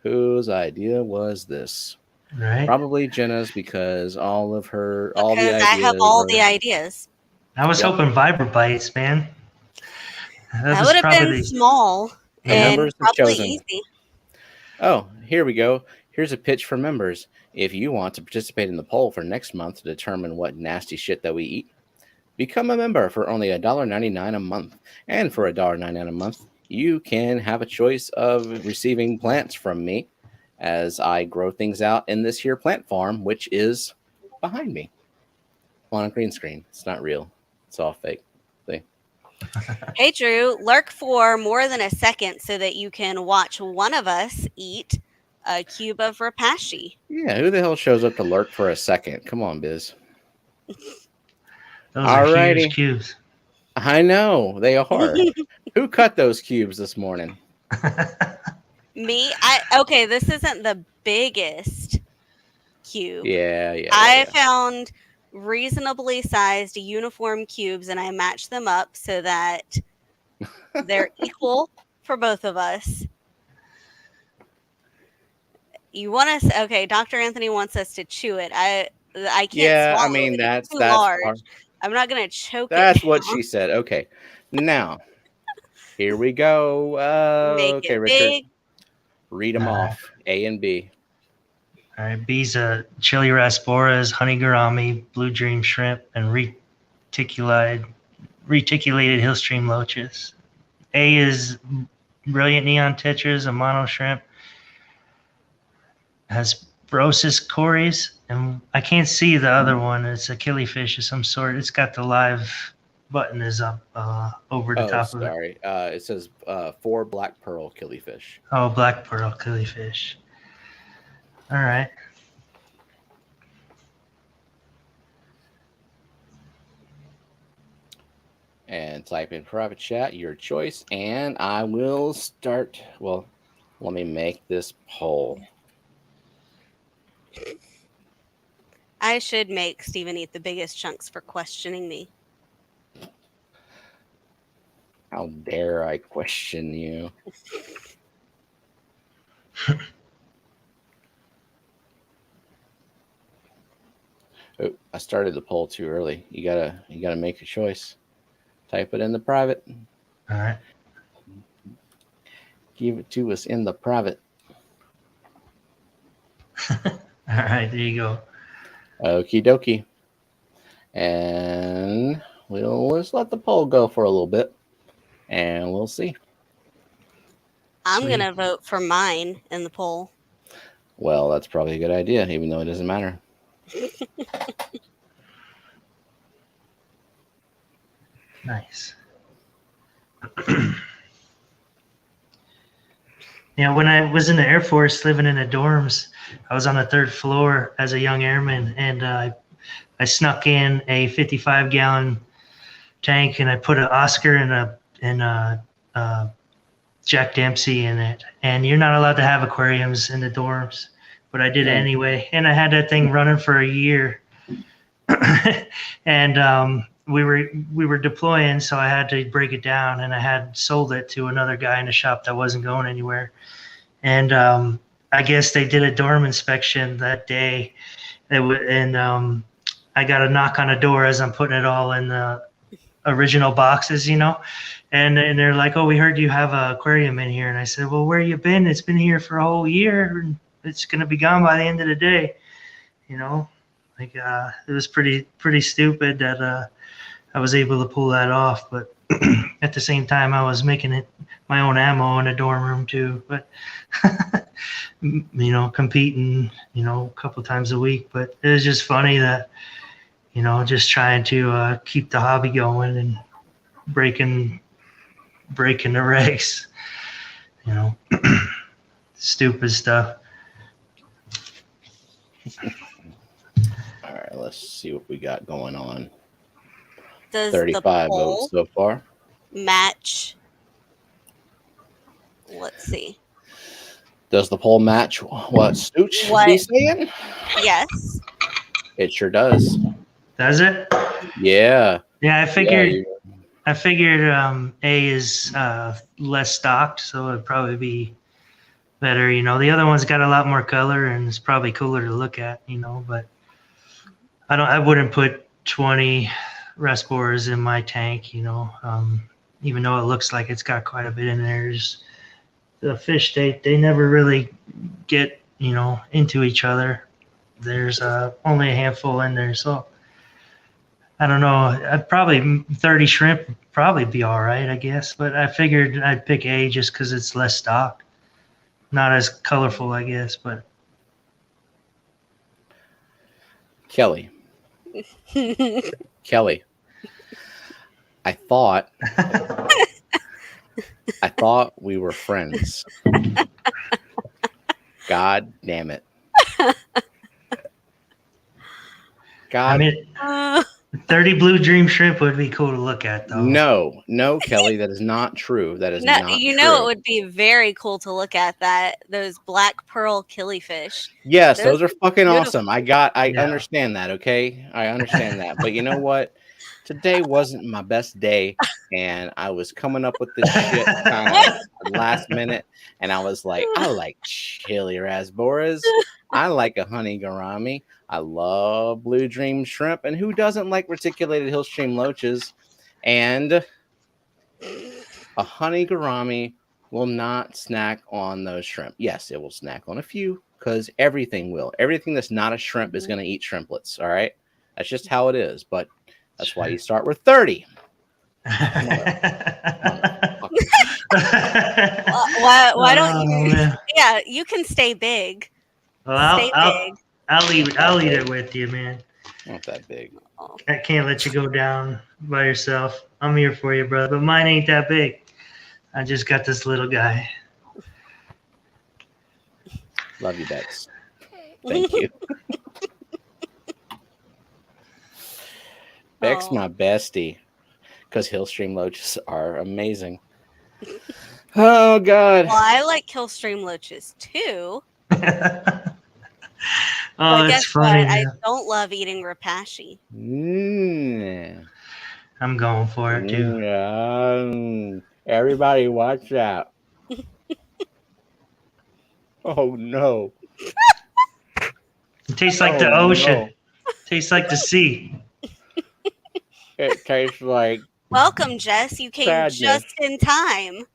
Whose idea was this? Right. Probably Jenna's, because all the ideas. I have all the ideas. I was hoping Vibra Bites, man. That would have been small and probably easy. Oh, here we go. Here's a pitch for members. If you want to participate in the poll for next month to determine what nasty shit that we eat, become a member for only $1.99 a month. And for $1.99 a month, you can have a choice of receiving plants from me as I grow things out in this here plant farm, which is behind me on a green screen. It's not real. It's all fake. See? Hey, Drew, lurk for more than a second so that you can watch one of us eat a cube of Repashy. Yeah, who the hell shows up to lurk for a second? Come on, Biz. Those are huge cubes. I know, they are. Who cut those cubes this morning? Me? Okay, this isn't the biggest cube. Yeah. I found reasonably sized uniform cubes and I matched them up so that they're equal for both of us. You want us? Okay, Dr. Anthony wants us to chew it. I can't. Yeah, swallow I mean it. that's It's too large. Part. I'm not gonna choke. That's what she said. Okay, now here we go. Okay, Richard. Big. Read them off. A and B. All right. B's chili rasboras, honey gourami, blue dream shrimp, and reticulated hillstream loaches. A is brilliant neon tetras, a mono shrimp. Has brosis cories, and I can't see the other one. It's a killifish of some sort. It's got the live button is up over the top of it. Sorry. It says 4 black pearl killifish. Oh, black pearl killifish. All right. And type in private chat your choice, and I will start. Well, let me make this poll. I should make Steven eat the biggest chunks for questioning me. How dare I question you? Oh, I started the poll too early. You gotta make a choice. Type it in the private. All right. Give it to us in the private. All right, there you go. Okie dokie. And let's let the poll go for a little bit, and we'll see. I'm going to vote for mine in the poll. Well, that's probably a good idea, even though it doesn't matter. Nice. Yeah, when I was in the Air Force living in the dorms, I was on the 3rd floor as a young airman, and I I snuck in a 55-gallon tank and I put an Oscar and a Jack Dempsey in it. And you're not allowed to have aquariums in the dorms, but I did it anyway. And I had that thing running for a year. And we were deploying, so I had to break it down, and I had sold it to another guy in the shop that wasn't going anywhere. And I guess they did a dorm inspection that day, and I got a knock on the door as I'm putting it all in the original boxes, you know. And they're like, "Oh, we heard you have an aquarium in here." And I said, "Well, where you been? It's been here for a whole year, and it's gonna be gone by the end of the day," you know. Like it was pretty stupid that I was able to pull that off, but at the same time I was making it my own ammo in a dorm room too. But you know, competing, you know, a couple times a week. But it was just funny that, you know, just trying to keep the hobby going and breaking the regs, you know, stupid stuff. All right, let's see what we got going on. Does 35 votes so far. Match. Let's see. Does the poll match what Snooch be saying? Yes. It sure does. Does it? Yeah. Yeah, I figured. Yeah, I figured A is less stocked, so it'd probably be better. You know, the other one's got a lot more color and it's probably cooler to look at. You know, but I wouldn't put 20 Resporas in my tank. You know, even though it looks like it's got quite a bit in there. The fish, they never really get, you know, into each other. There's only a handful in there, so I don't know. I'd probably 30 shrimp would probably be all right, I guess. But I figured I'd pick A just because it's less stocked, not as colorful, I guess. But Kelly, I thought we were friends. God damn it. God. I mean, 30 blue dream shrimp would be cool to look at, though. No, Kelly, that is not true. That is not you true. know, it would be very cool to look at those black pearl killifish. Yes, those are fucking beautiful. awesome. I understand that, okay? I understand that. But you know what? Today wasn't my best day, and I was coming up with this shit kind of last minute, and I was like, I like chili rasboras. I like a honey gourami. I love blue dream shrimp, and who doesn't like reticulated hillstream loaches? And a honey gourami will not snack on those shrimp. Yes, it will snack on a few, because everything will. Everything that's not a shrimp is going to eat shrimplets, all right? That's just how it is, but that's why you start with 30. Why don't you? Man. Yeah, you can stay big. Well, I'll eat it with you, man. Not that big. I can't let you go down by yourself. I'm here for you, brother. But mine ain't that big. I just got this little guy. Love you, Bex. Thank you. Beck's my bestie, because hillstream loaches are amazing. Oh, God. Well, I like hillstream loaches, too. Oh, but it's funny. What? I don't love eating Repashy. I'm going for it, too. Everybody watch out. Oh, no. It tastes like the ocean. No. Tastes like the sea. It tastes like... Welcome, Jess. You came sadness. just in time.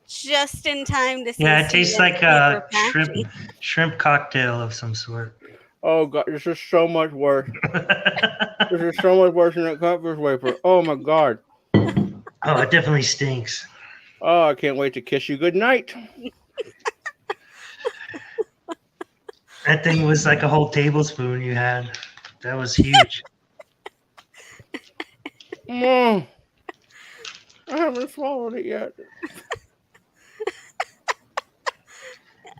Just in time to see. Yeah, it tastes like a Repashy. shrimp cocktail of some sort. Oh, God, this is so much worse. This is so much worse than a catfish wafer. Oh, my God. Oh, it definitely stinks. Oh, I can't wait to kiss you goodnight. That thing was like a whole tablespoon you had. That was huge. I haven't swallowed it yet.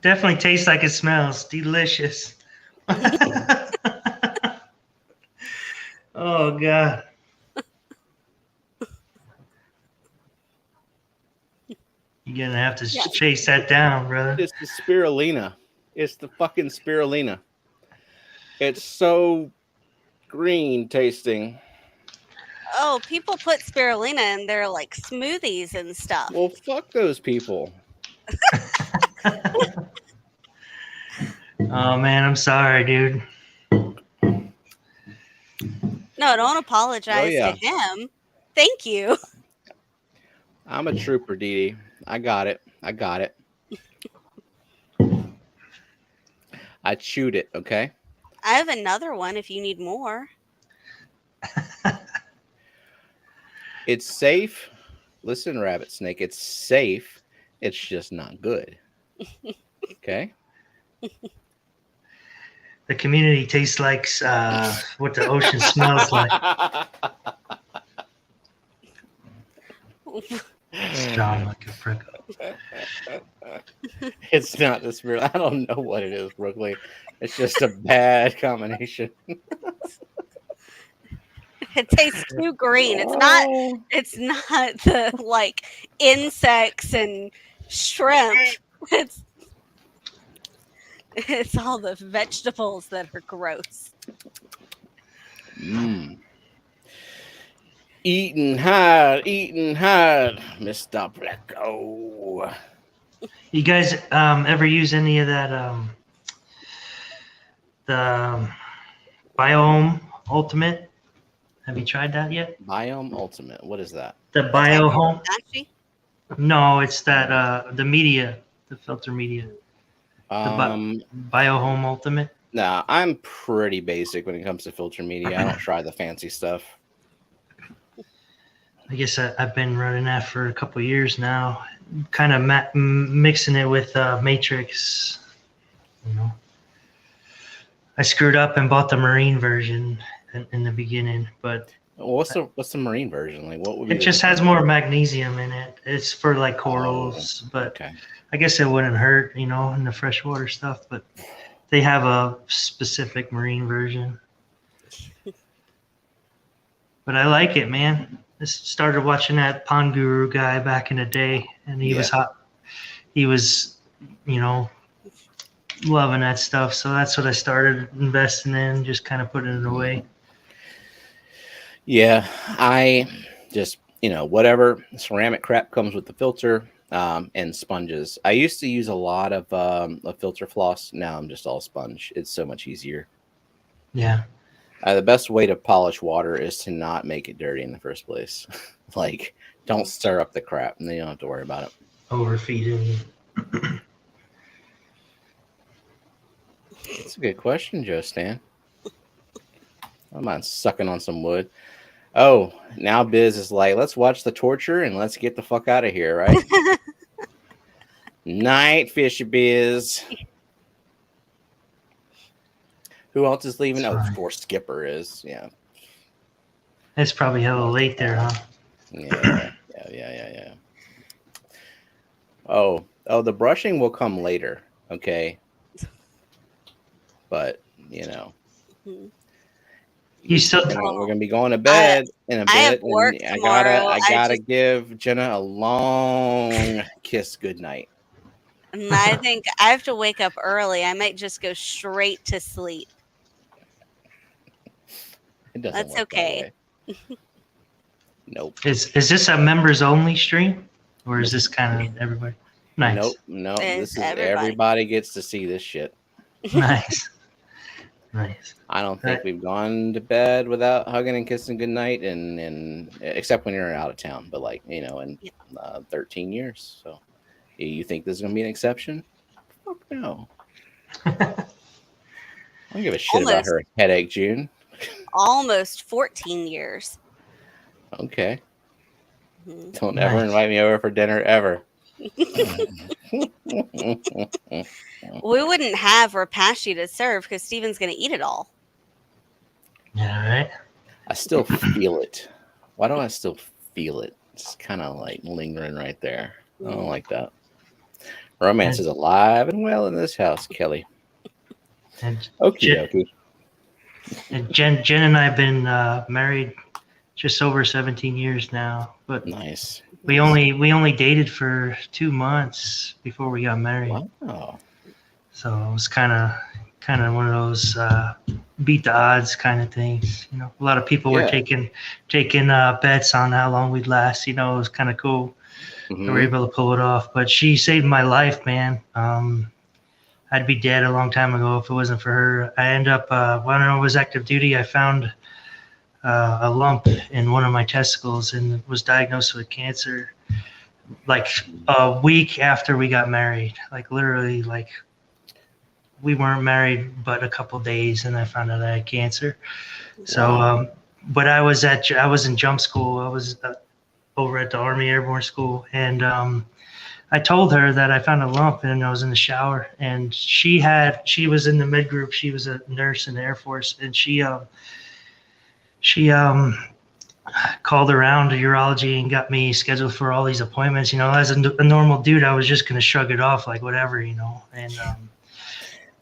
Definitely tastes like it smells. Delicious. Oh God. You're gonna have to Yeah. chase that down, brother. It's the spirulina. It's the fucking spirulina. It's so green tasting. Oh, people put spirulina in their like smoothies and stuff. Well, fuck those people. Oh man, I'm sorry, dude. No, don't apologize yeah. to him. Thank you. I'm a trooper, Dee Dee. I got it. I chewed it, okay? I have another one if you need more. It's safe. Listen, Rabbit Snake, it's safe. It's just not good. Okay? The community tastes like what the ocean smells like. Strong like a frick. It's not the spirit. I don't know what it is, Brooklyn. It's just a bad combination. It tastes too green. It's not the like insects and shrimp. It's all the vegetables that are gross. Eating hard, Mr. Blacko. You guys ever use any of that the Biome Ultimate? Have you tried that yet? Biome Ultimate. What is that? The Biohome? Actually, No, it's that the media, the filter media. Biohome Ultimate. Nah, I'm pretty basic when it comes to filter media. I don't try the fancy stuff. I guess I've been running that for a couple of years now. Kind of mixing it with Matrix. You know, I screwed up and bought the marine version in the beginning, but What's the marine version like? What would be it just has more magnesium in it. It's for like corals, but okay. I guess it wouldn't hurt, you know, in the freshwater stuff. But they have a specific marine version. But I like it, man. I started watching that Pond Guru guy back in the day, and he was hot. He was, you know, loving that stuff. So that's what I started investing in, just kind of putting it away. Yeah, I just, whatever ceramic crap comes with the filter and sponges. I used to use a lot of filter floss. Now I'm just all sponge. It's so much easier. Yeah. The best way to polish water is to not make it dirty in the first place. Like, don't stir up the crap, and then you don't have to worry about it. Overfeed it. That's a good question, Joe Stan. I'm not sucking on some wood. Oh, now Biz is like, let's watch the torture and let's get the fuck out of here, right? Night, Fishy Biz. Who else is leaving? Oh, of course, Skipper is. Yeah. It's probably hella late there, huh? Yeah. Oh, the brushing will come later. Okay. But, You still we're gonna be going to bed in a bit. I have work tomorrow. I gotta give Jenna a long kiss goodnight. And I think I have to wake up early. I might just go straight to sleep. It doesn't That's work okay. that way. Nope. Is this a members only stream, or is this kind of everybody? Nice. Nope. It's This is everybody gets to see this shit. Nice. Nice. I don't think we've gone to bed without hugging and kissing goodnight, and except when you're out of town. But in 13 years. So, you think this is gonna be an exception? Fuck no. I don't give a shit about her headache, June. Almost 14 years. Okay. Mm-hmm. Don't ever invite me over for dinner ever. We wouldn't have Repashy to serve because Steven's going to eat it all. Yeah, right. I still feel it. Why do I still feel it? It's kind of like lingering right there. I don't like that. Romance is alive and well in this house, Kelly. And Okie dokie. And Jen and I have been married just over 17 years now, but Nice. we only dated for 2 months before we got married. Wow. So it was kind of one of those beat the odds kind of things. You know, a lot of people were taking bets on how long we'd last. You know, it was kind of cool. We were able to pull it off. But she saved my life, man. I'd be dead a long time ago if it wasn't for her. I end up when I was active duty, I found a lump in one of my testicles and was diagnosed with cancer like a week after we got married. Like literally, like we weren't married but a couple days, and I found out I had cancer. So, but I was in jump school. I was over at the Army Airborne School, and I told her that I found a lump, and I was in the shower, and she was in the med group. She was a nurse in the Air Force, and she called around to urology and got me scheduled for all these appointments. You know, as a normal dude, I was just going to shrug it off like whatever, you know. And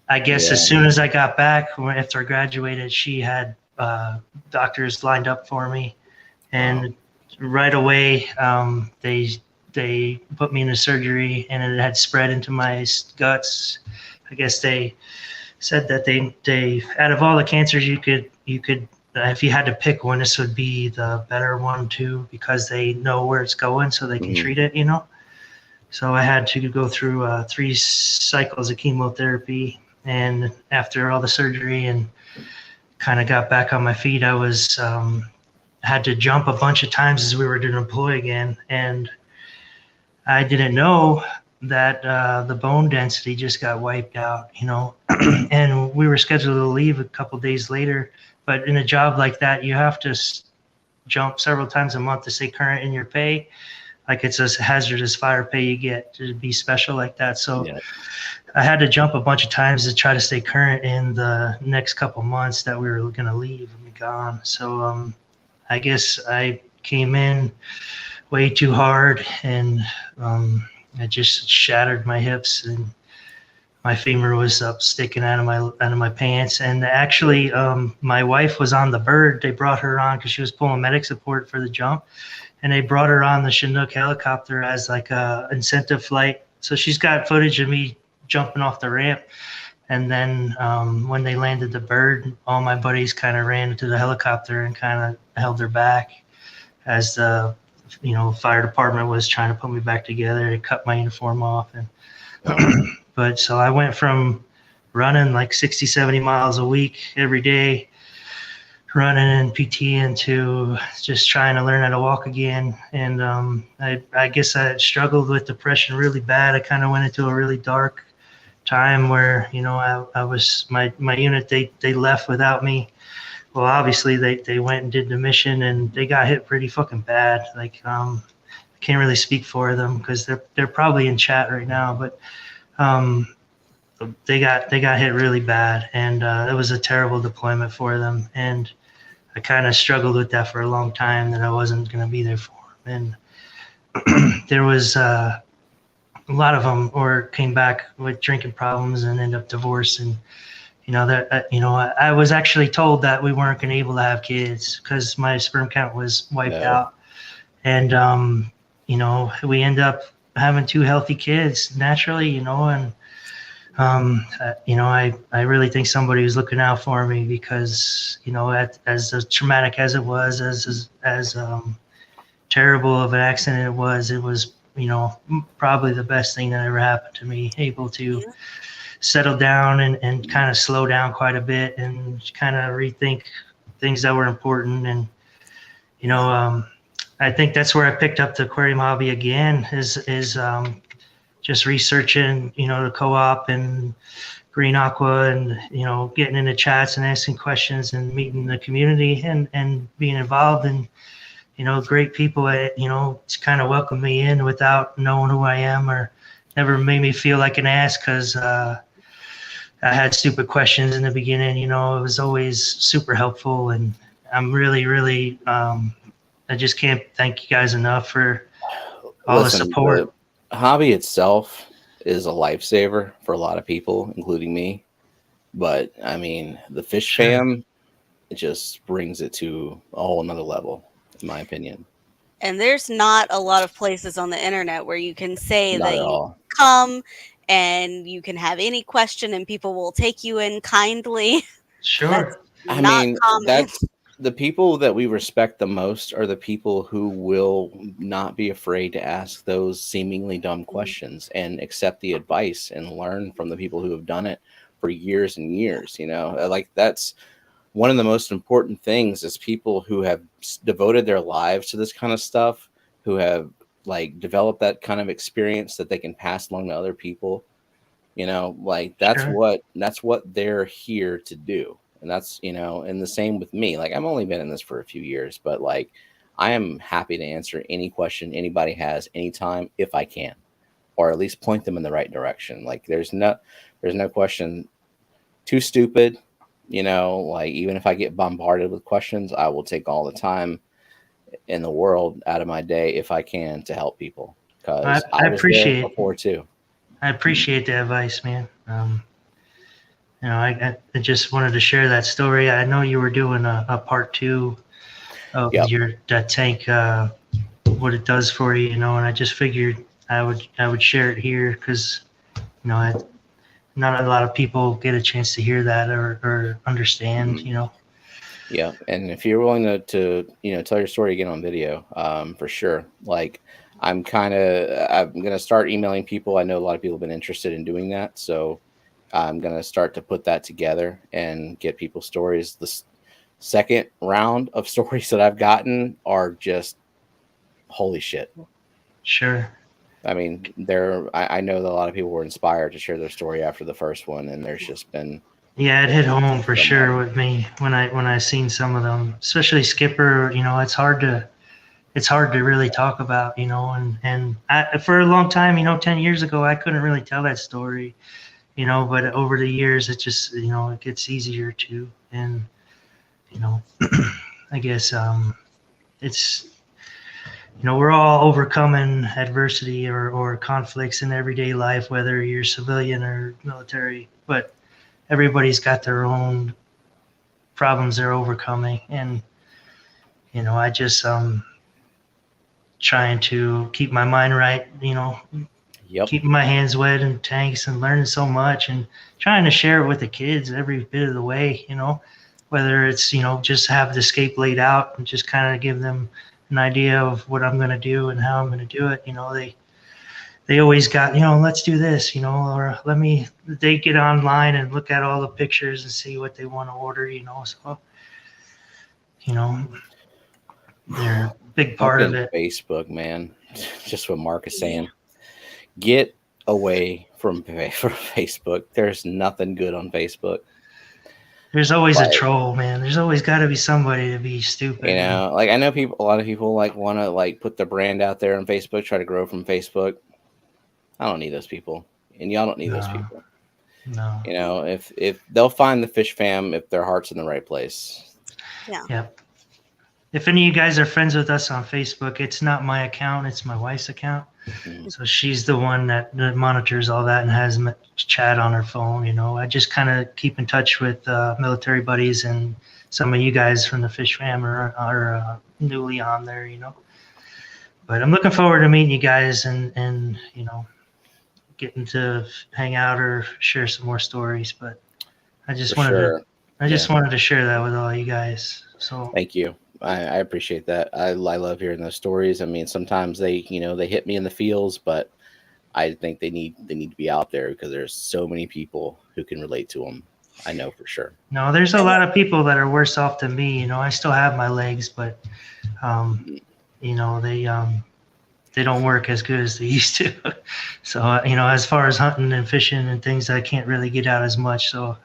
I guess as soon as I got back, after I graduated, she had doctors lined up for me, and right away they put me into surgery, and it had spread into my guts. I guess they said that they out of all the cancers you could if you had to pick one, this would be the better one too, because they know where it's going, so they can treat it, you know. So I had to go through 3 cycles of chemotherapy, and after all the surgery and kind of got back on my feet, I was had to jump a bunch of times as we were to deploy again, and I didn't know that the bone density just got wiped out, you know. And we were scheduled to leave a couple days later, but in a job like that, you have to jump several times a month to stay current in your pay. Like it's a hazardous fire pay you get to be special like that. So I had to jump a bunch of times to try to stay current in the next couple months that we were going to leave and be gone. So I guess I came in way too hard, and I just shattered my hips, and my femur was up sticking out of my pants. And actually, my wife was on the bird. They brought her on because she was pulling medic support for the jump, and they brought her on the Chinook helicopter as like a incentive flight. So she's got footage of me jumping off the ramp. And then when they landed the bird, all my buddies kind of ran into the helicopter and kind of held her back as the fire department was trying to put me back together to cut my uniform off. And but so I went from running like 60, 70 miles a week every day, running and PTing, to just trying to learn how to walk again. And I guess I struggled with depression really bad. I kind of went into a really dark time where, I was, my unit, they left without me. Well, obviously they went and did the mission, and they got hit pretty fucking bad. Like, I can't really speak for them because they're probably in chat right now, but they got hit really bad, and it was a terrible deployment for them. And I kind of struggled with that for a long time, that I wasn't going to be there for them. And there was a lot of them came back with drinking problems and ended up divorced. And I was actually told that we weren't going to be able to have kids because my sperm count was wiped out. And, we end up having 2 healthy kids naturally, and, I really think somebody was looking out for me because, as traumatic as it was, as terrible of an accident it was, probably the best thing that ever happened to me, able to settle down and kind of slow down quite a bit and kind of rethink things that were important. And, I think that's where I picked up the aquarium hobby again, is just researching, the co-op and green aqua, and, getting into chats and asking questions and meeting the community and being involved. And, great people, kind of welcomed me in without knowing who I am, or never made me feel like an ass because I had stupid questions in the beginning. It was always super helpful, and I'm really, really, I just can't thank you guys enough for all the support. The hobby itself is a lifesaver for a lot of people, including me. But I mean, the fish fam it just brings it to a whole nother level, in my opinion. And there's not a lot of places on the internet where you can say Not that at you all. come and you can have any question and people will take you in kindly. That's Sure. I not mean, common. that's the people that we respect the most are the people who will not be afraid to ask those seemingly dumb questions and accept the advice and learn from the people who have done it for years and years. Like that's one of the most important things is people who have devoted their lives to this kind of stuff, who have like developed that kind of experience that they can pass along to other people. Like that's Sure. what they're here to do. And that's, and the same with me. Like I've only been in this for a few years, but like I am happy to answer any question anybody has anytime if I can, or at least point them in the right direction. Like there's no question too stupid, like even if I get bombarded with questions, I will take all the time in the world out of my day if I can to help people, because I I was there appreciate before too. I appreciate the advice, man. I just wanted to share that story. I know you were doing a part 2 of Yep. that tank, what it does for you, and I just figured I would share it here because not a lot of people get a chance to hear that or understand. Mhm. Yeah, and if you're willing to tell your story again on video, for sure. Like I'm gonna start emailing people. I know a lot of people have been interested in doing that, so I'm gonna start to put that together and get people's stories. The second round of stories that I've gotten are just holy shit. Sure. I mean, I know that a lot of people were inspired to share their story after the first one, and there's just been Yeah, it hit home for so sure much. with me when I seen some of them, especially Skipper. It's hard to really talk about, and for a long time, 10 years ago, I couldn't really tell that story, but over the years, it just, it gets easier to, and, I guess, it's, we're all overcoming adversity or conflicts in everyday life, whether you're civilian or military, but everybody's got their own problems they're overcoming. And, I just, trying to keep my mind right, Yep. keeping my hands wet in tanks and learning so much and trying to share it with the kids every bit of the way, whether it's, just have the escape laid out and just kind of give them an idea of what I'm going to do and how I'm going to do it. They always got, let's do this, or they get online and look at all the pictures and see what they want to order, so, they're a big part of Fucking it. Facebook, man. Just what Mark is saying. Get away from Facebook. There's nothing good on Facebook. There's always a Like, troll, man. There's always got to be somebody to be stupid. like I know a lot of people like want to like put their brand out there on Facebook, try to grow from Facebook. I don't need those people, and y'all don't need those No, people. no. If they'll find the fish fam if their heart's in the right place. Yeah. Yep. If any of you guys are friends with us on Facebook, it's not my account, it's my wife's account. Mhm. So she's the one that monitors all that and has chat on her phone. I just kind of keep in touch with military buddies, and some of you guys from the Fish Fam are newly on there. But I'm looking forward to meeting you guys and getting to hang out or share some more stories. But I just For wanted sure. to I just wanted to share that with all you guys. So Thank you. I appreciate that. I love hearing those stories. I mean, sometimes they hit me in the feels, but I think they need to be out there because there's so many people who can relate to them. I know for sure. no, there's a lot of people that are worse off than me. I still have my legs, but they don't work as good as they used to. So as far as hunting and fishing and things, I can't really get out as much. So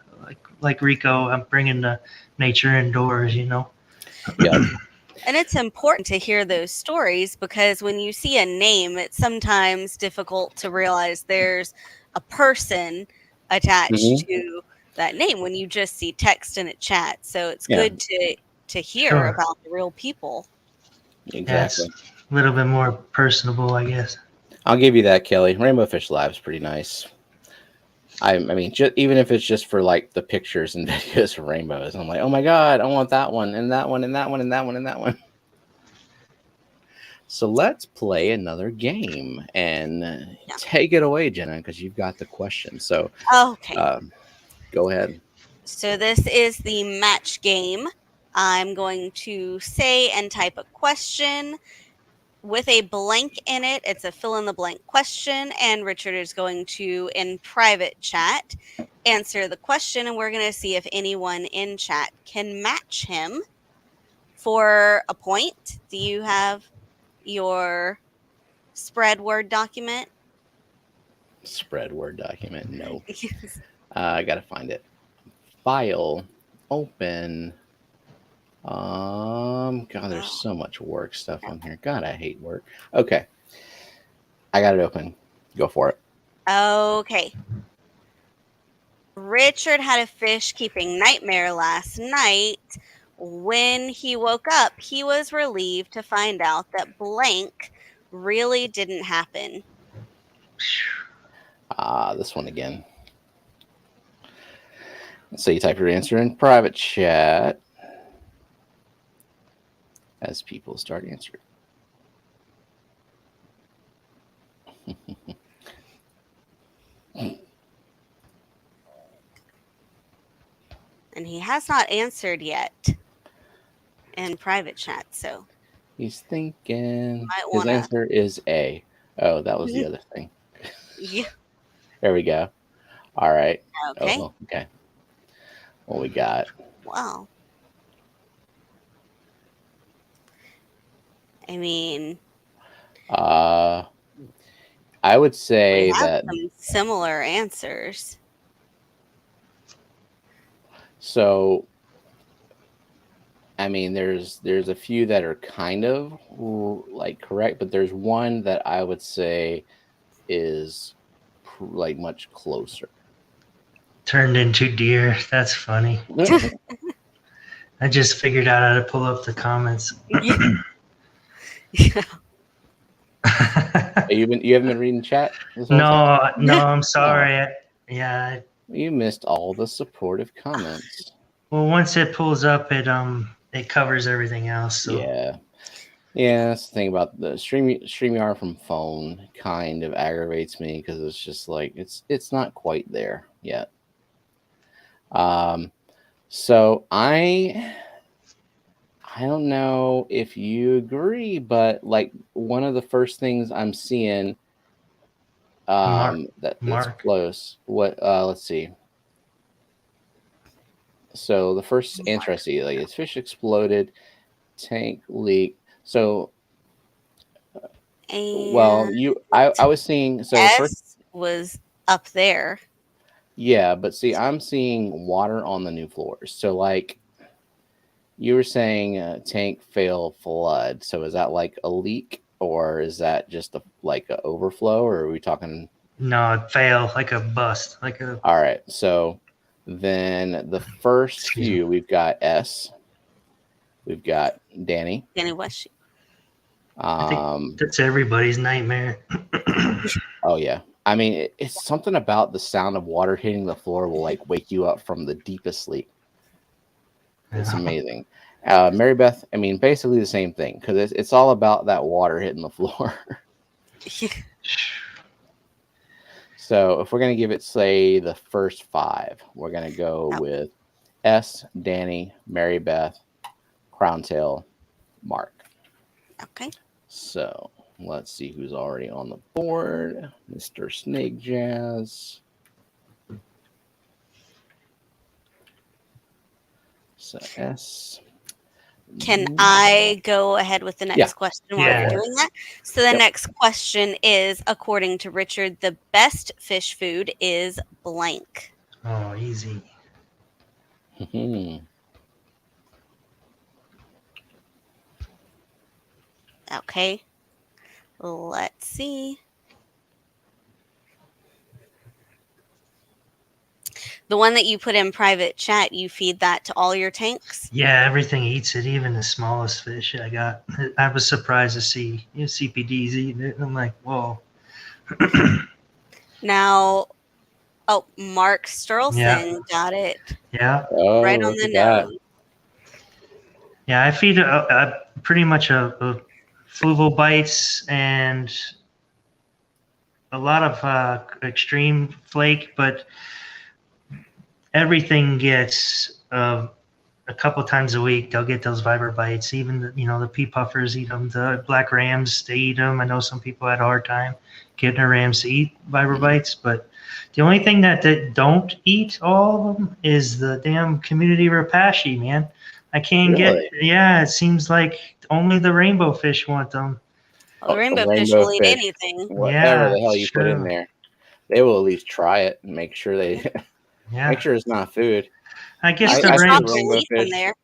like Rico, I'm bringing the nature indoors. Yeah. And it's important to hear those stories because when you see a name, it's sometimes difficult to realize there's a person attached Mm-hmm. to that name when you just see text in a chat. So it's Yeah. good to hear Sure. about the real people. Yeah, it's Exactly. a little bit more personable, I guess. I'll give you that, Kelly. Rainbow Fish Live is pretty nice. I mean, even if it's just for like the pictures and videos of rainbows, I'm like, oh my god, I want that one and that one and that one and that one and that one. So let's play another game and take it away, Jenna, because you've got the question. So, Okay. Go ahead. So this is the match game. I'm going to say and type a question with a blank in it. It's a fill in the blank question, and Richard is going to, in private chat, answer the question, and we're going to see if anyone in chat can match him for a point. Do you have your spread Word document? Spread Word document? No. I gotta find it. File, open. God, there's so much work stuff on here. God, I hate work. Okay, I got it open. Go for it. Okay. Richard had a fish keeping nightmare last night. When he woke up, he was relieved to find out that blank really didn't happen. This one again. So you type your answer in private chat as people start answering. And he has not answered yet in private chat, so he's thinking. His answer is A. Oh, that was the other thing. Yeah. There we go. All right. Okay. Oh, okay. What we got? Wow. I mean, I would say we have that some similar answers. So, I mean, there's a few that are kind of like correct, but there's one that I would say is like much closer. Turned into deer. That's funny. I just figured out how to pull up the comments. Yeah. You haven't been reading chat this whole time? No, I'm sorry. Yeah. You missed all the supportive comments. Well, once it pulls up, it covers everything else. So. Yeah. That's the thing about the StreamYard from phone kind of aggravates me because it's just like it's not quite there yet. So I don't know if you agree, but like one of the first things I'm seeing that's close. What let's see. So the first answer I see, like, it's fish exploded, tank leak. So well, I was seeing first was up there. Yeah, but see, I'm seeing water on the new floors. So like you were saying tank fail flood. So is that like a leak or is that just like an overflow, or are we talking? No, fail, like a bust, like a. All right. So then the first few, we've got S. We've got Danny. Danny West. I think that's everybody's nightmare. Oh yeah. I mean, it's something about the sound of water hitting the floor will like wake you up from the deepest sleep. It's amazing. Mary Beth, I mean, basically the same thing because it's all about that water hitting the floor. So if we're going to give it, say, the first 5, we're going to go with S, Danny, Mary Beth, Crowntail, Mark. Okay. So let's see who's already on the board. Mr. Snake Jazz. So S. Can I go ahead with the next question while you're doing that? So the next question is, according to Richard, the best fish food is blank. Oh, easy. Okay. Let's see. The one that you put in private chat, you feed that to all your tanks? Yeah, everything eats it, even the smallest fish I got. I was surprised to see CPDs eating it. I'm like, whoa. Now, Oh, Mark Sturlson got it Yeah. Oh, right on look the at that. nose. Yeah, I feed pretty much a fluval bites and a lot of extreme flake, but everything gets a couple times a week. They'll get those viber bites. Even the pea puffers eat them. The black rams, they eat them. I know some people had a hard time getting their rams to eat viber bites, but the only thing that they don't eat all of them is the damn community Repashy, man. I can't get. Really? Yeah, it seems like only the rainbow fish want them. Well, the rainbow fish Rainbow will eat fish. anything. Whatever Yeah, the hell it's you put in true. there, they will at least try it and make sure they Yeah, make sure it's not food. I guess You the can I rain. feed probably rainbow leave them fish. there.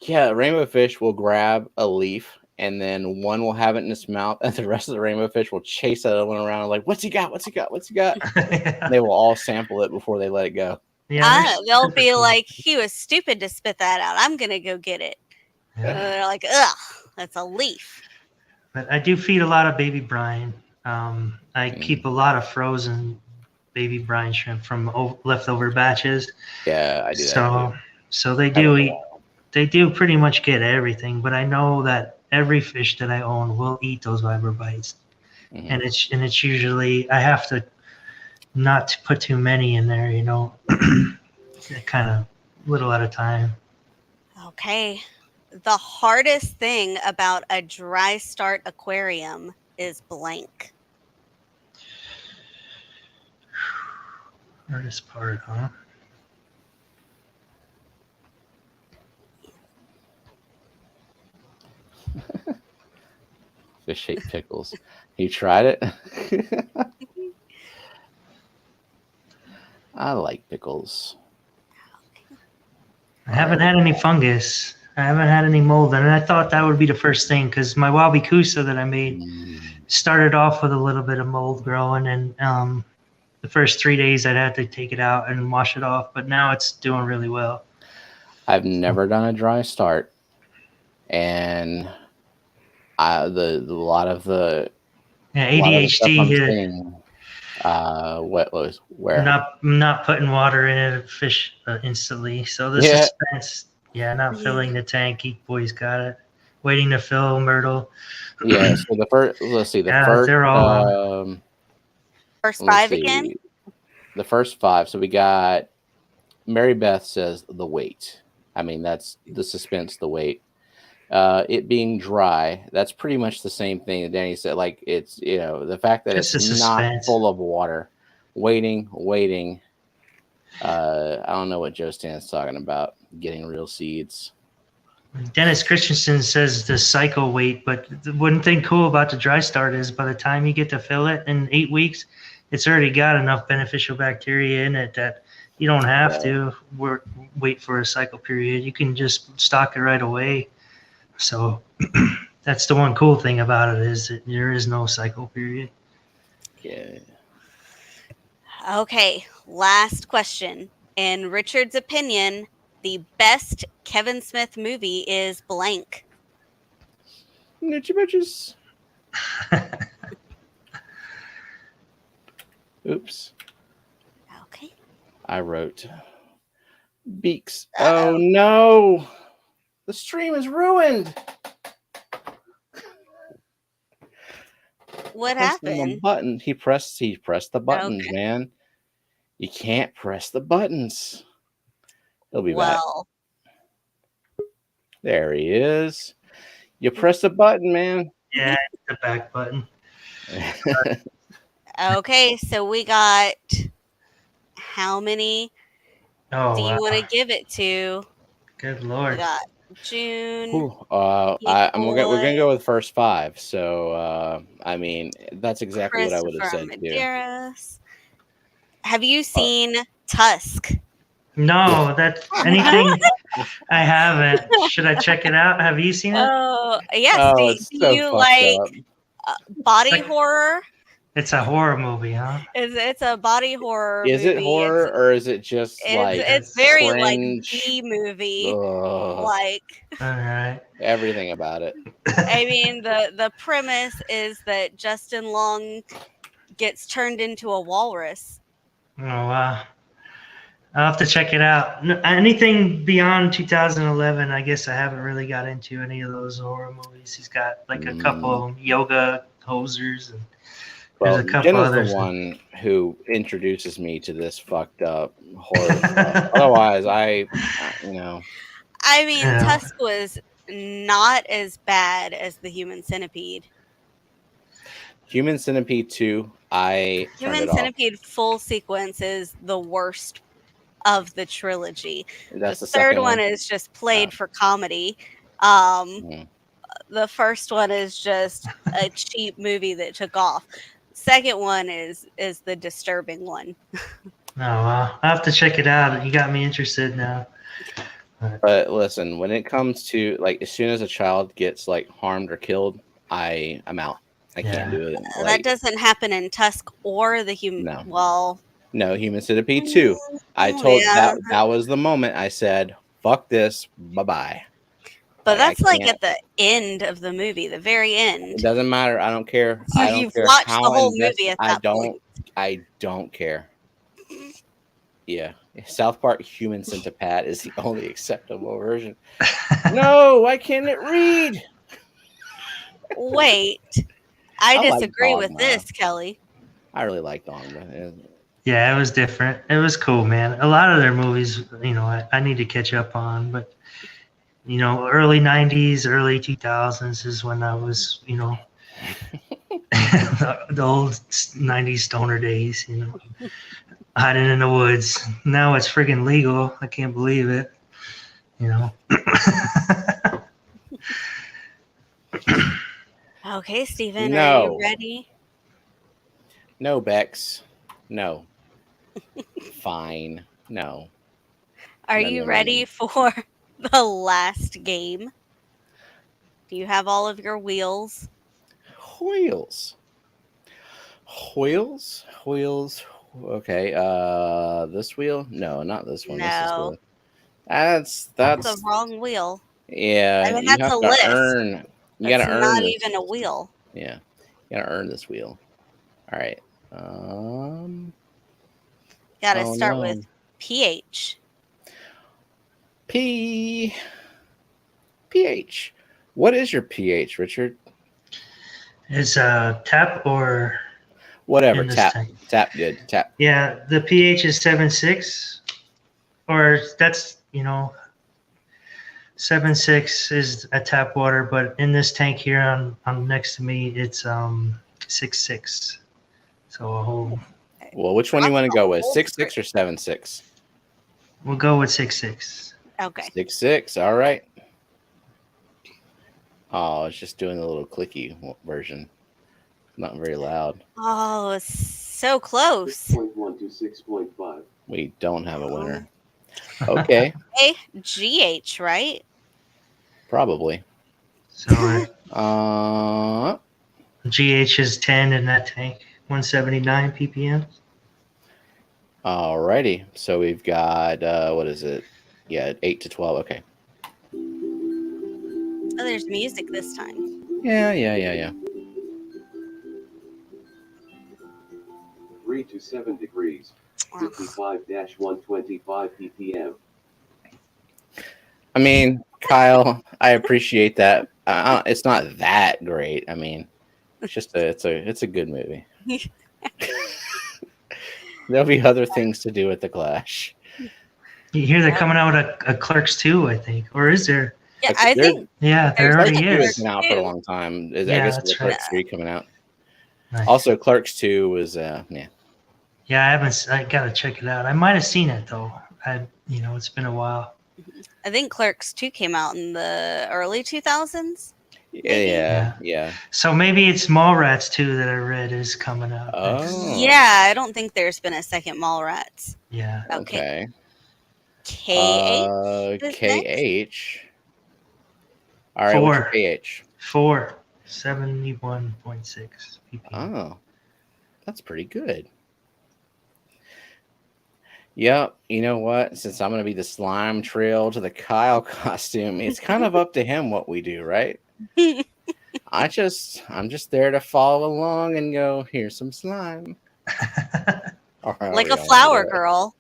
Yeah, rainbow fish will grab a leaf and then one will have it in its mouth, and the rest of the rainbow fish will chase that other one around like, "What's he got? What's he got? What's he got?" Yeah, They will all sample it before they let it go. yeah, They'll be typical. like, he was stupid to spit that out. I'm going to go get it. Yeah. They're like, ugh, that's a leaf. But I do feed a lot of baby brine. I keep a lot of frozen baby brine shrimp from leftover batches. Yeah, I do that. So they Haven't do in a eat. while. They do pretty much get everything. But I know that every fish that I own will eat those viber bites, Mhm. and it's usually I have to not put too many in there. Kind of little at a time. Okay. The hardest thing about a dry start aquarium is blank. Hardest part, huh? Fish shaped pickles. You tried it? I like pickles. I haven't had any fungus. I haven't had any mold, and I thought that would be the first thing because my Wabikusa that I made started off with a little bit of mold growing, and the first 3 days I'd have to take it out and wash it off, but now it's doing really well. I've never done a dry start, and a lot of the Yeah, a lot of the stuff ADHD I'm hit it. seeing, where Not putting water in it, fish instantly. So the Yeah. suspense, not filling the tank. He boys got it. Waiting to fill Myrtle. Yeah, so the first, let's see, the Yeah, first, they're all First let's 5 see, again? the first 5. So we got Mary Beth says the weight. I mean, that's the suspense, the weight. It being dry, that's pretty much the same thing that Danny said. Like it's the fact that Just it's the not suspense. full of water. Waiting. I don't know what Joe Stan's talking about. Getting real seeds. Dennis Christensen says the cycle weight, but the one thing cool about the dry start is by the time you get to fill it in 8 weeks, it's already got enough beneficial bacteria in it that you don't have to wait for a cycle period. You can just stock it right away. So that's the one cool thing about it is that there is no cycle period. Yeah. Okay, last question. In Richard's opinion, the best Kevin Smith movie is blank. Snoochie-Booches. Oops. Okay. I wrote Beaks. Oh no. The stream is ruined. What Pressing the happened? button. He pressed the buttons, Okay. man. You can't press the buttons. He'll be back. Well, There he is. You press the button, man. Yeah, the back button. okay, so we got how many Oh, do you wow. want to give it to? Good We Lord. got June. We're gonna go with first 5. So I mean, that's exactly what I would have said too. Medeiros. Have you seen Tusk? No, that's anything. I haven't. Should I check it out? Have you seen it? Oh, yes. Oh, do it's do so you fucked like up. body horror? It's a horror movie, huh? It's a body horror Is movie. it horror or is it just like It's very like cringe? B movie. Ugh, Like All right. everything about it. I mean the premise is that Justin Long gets turned into a walrus Oh wow. I'll have to check it out. Anything beyond 2011, I guess I haven't really got into any of those horror movies. He's got like a couple of them, Yoga Hosers, and there's Well, a couple Jenna's the others. one who introduces me to this fucked up horror stuff. Otherwise, you know, I mean, Yeah. Tusk was not as bad as the Human Centipede. Human Centipede 2, I turned Human it off. Centipede full sequence is the worst of the trilogy. That's the the third second one one. is just played Oh. for comedy. Mhm. The first one is just a cheap movie that took off. Second one is the disturbing one. Oh wow. I'll have to check it out. You got me interested now. But listen, when it comes to like, as soon as a child gets like harmed or killed, I'm out. I can't do it. That Like, doesn't happen in Tusk or the Human. No. Well, no, Human Centipede 2. I told that was the moment I said, "Fuck this, bye bye." But that's like can't. at the end of the movie, the very It end. doesn't matter. I don't care. So I don't you've care watched how the whole invest- movie at I that don't. point. I don't care. Yeah, South Park Human Centipede is the only acceptable version. No, why can't it read? Wait, I like disagree with Dogma. this, Kelly. I really like Dogma. Yeah, it was different. It was cool, man. A lot of their movies, you know, I need to catch up on, but you know, early 90s, early 2000s is when I was, you know, the old 90s stoner days, you know, hiding in the woods. Now it's friggin' legal. I can't believe it, you know. Okay, Steven, are No. you ready? No, Bex. No. Fine. No. Are No, you no, no, ready no. for the last game? Do you have all of your wheels? Wheels. Okay. This wheel? No, not this one. This is No. That's the wrong wheel. yeah. I mean, you that's have a to list. earn. You That's gotta earn not this. even a wheel. Yeah, you gotta earn this wheel. All right. Gotta Oh, start no. with pH. pH. What is your pH, Richard? It's tap or Whatever. in this Tap. tank. Tap. Good. Tap. Yeah, the pH is 7.6, or that's, you know, 7.6 is a tap water, but in this tank here on next to me, it's 6.6. So a whole. Well, which one do you want to go with? Whole 6.6 or 7.6? We'll go with 6.6. Okay. 6.6. All right. Oh, it's just doing the little clicky version. Not very loud. Oh, it's so close. 6.1 to 6.5. We don't have a winner. Okay. Hey, GH, right? Probably. So GH is 10 in that tank, 179 ppm. Alrighty. So we've got what is it? Yeah, 8 to 12. Okay. Oh, there's music this time. Yeah. 3 to 7 degrees. 55-125 ppm. I mean, Kyle, I appreciate that. It's not that great. I mean, it's just it's a good movie. There'll be other things to do at the Clash. You hear they're coming out with a Clerks 2, I think, or is there? Yeah, I think Yeah, there There's already a Clerks is. 2 has been out for a long time. I Yeah, guess that's the Clerks right. 3 coming out. Nice. Also, Clerks 2 was yeah. Yeah, I gotta check it out. I might have seen it though. It's been a while. I think Clerks 2 came out in the early 2000s. Yeah. So maybe it's Mallrats 2 that I read is coming out. Oh. Yeah, I don't think there's been a second Mallrats. Yeah. Okay. KH. is KH. All right. 4. What's your KH? 4. 71.6 ppm. Oh, that's pretty good. Yep. You know what? Since I'm going to be the slime trail to the Kyle costume, it's kind of up to him what we do, right? I'm just there to follow along and go, here's some slime. Or are Like we a on flower that? girl.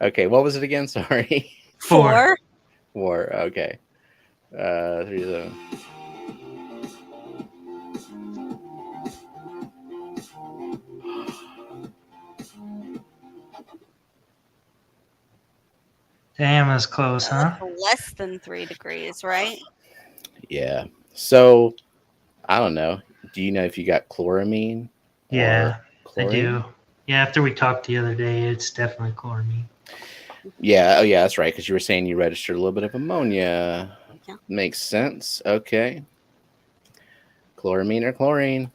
Okay, what was it again? Sorry. 4. 4. Okay. 3 of them. Damn, that's close, huh? That's less than 3 degrees, right? Yeah. So I don't know. Do you know if you got chloramine Yeah, or I chlorine? do. Yeah, after we talked the other day, it's definitely chloramine. Yeah. Oh, yeah. That's right. Because you were saying you registered a little bit of ammonia. Yeah. Makes sense. Okay. Chloramine or chlorine?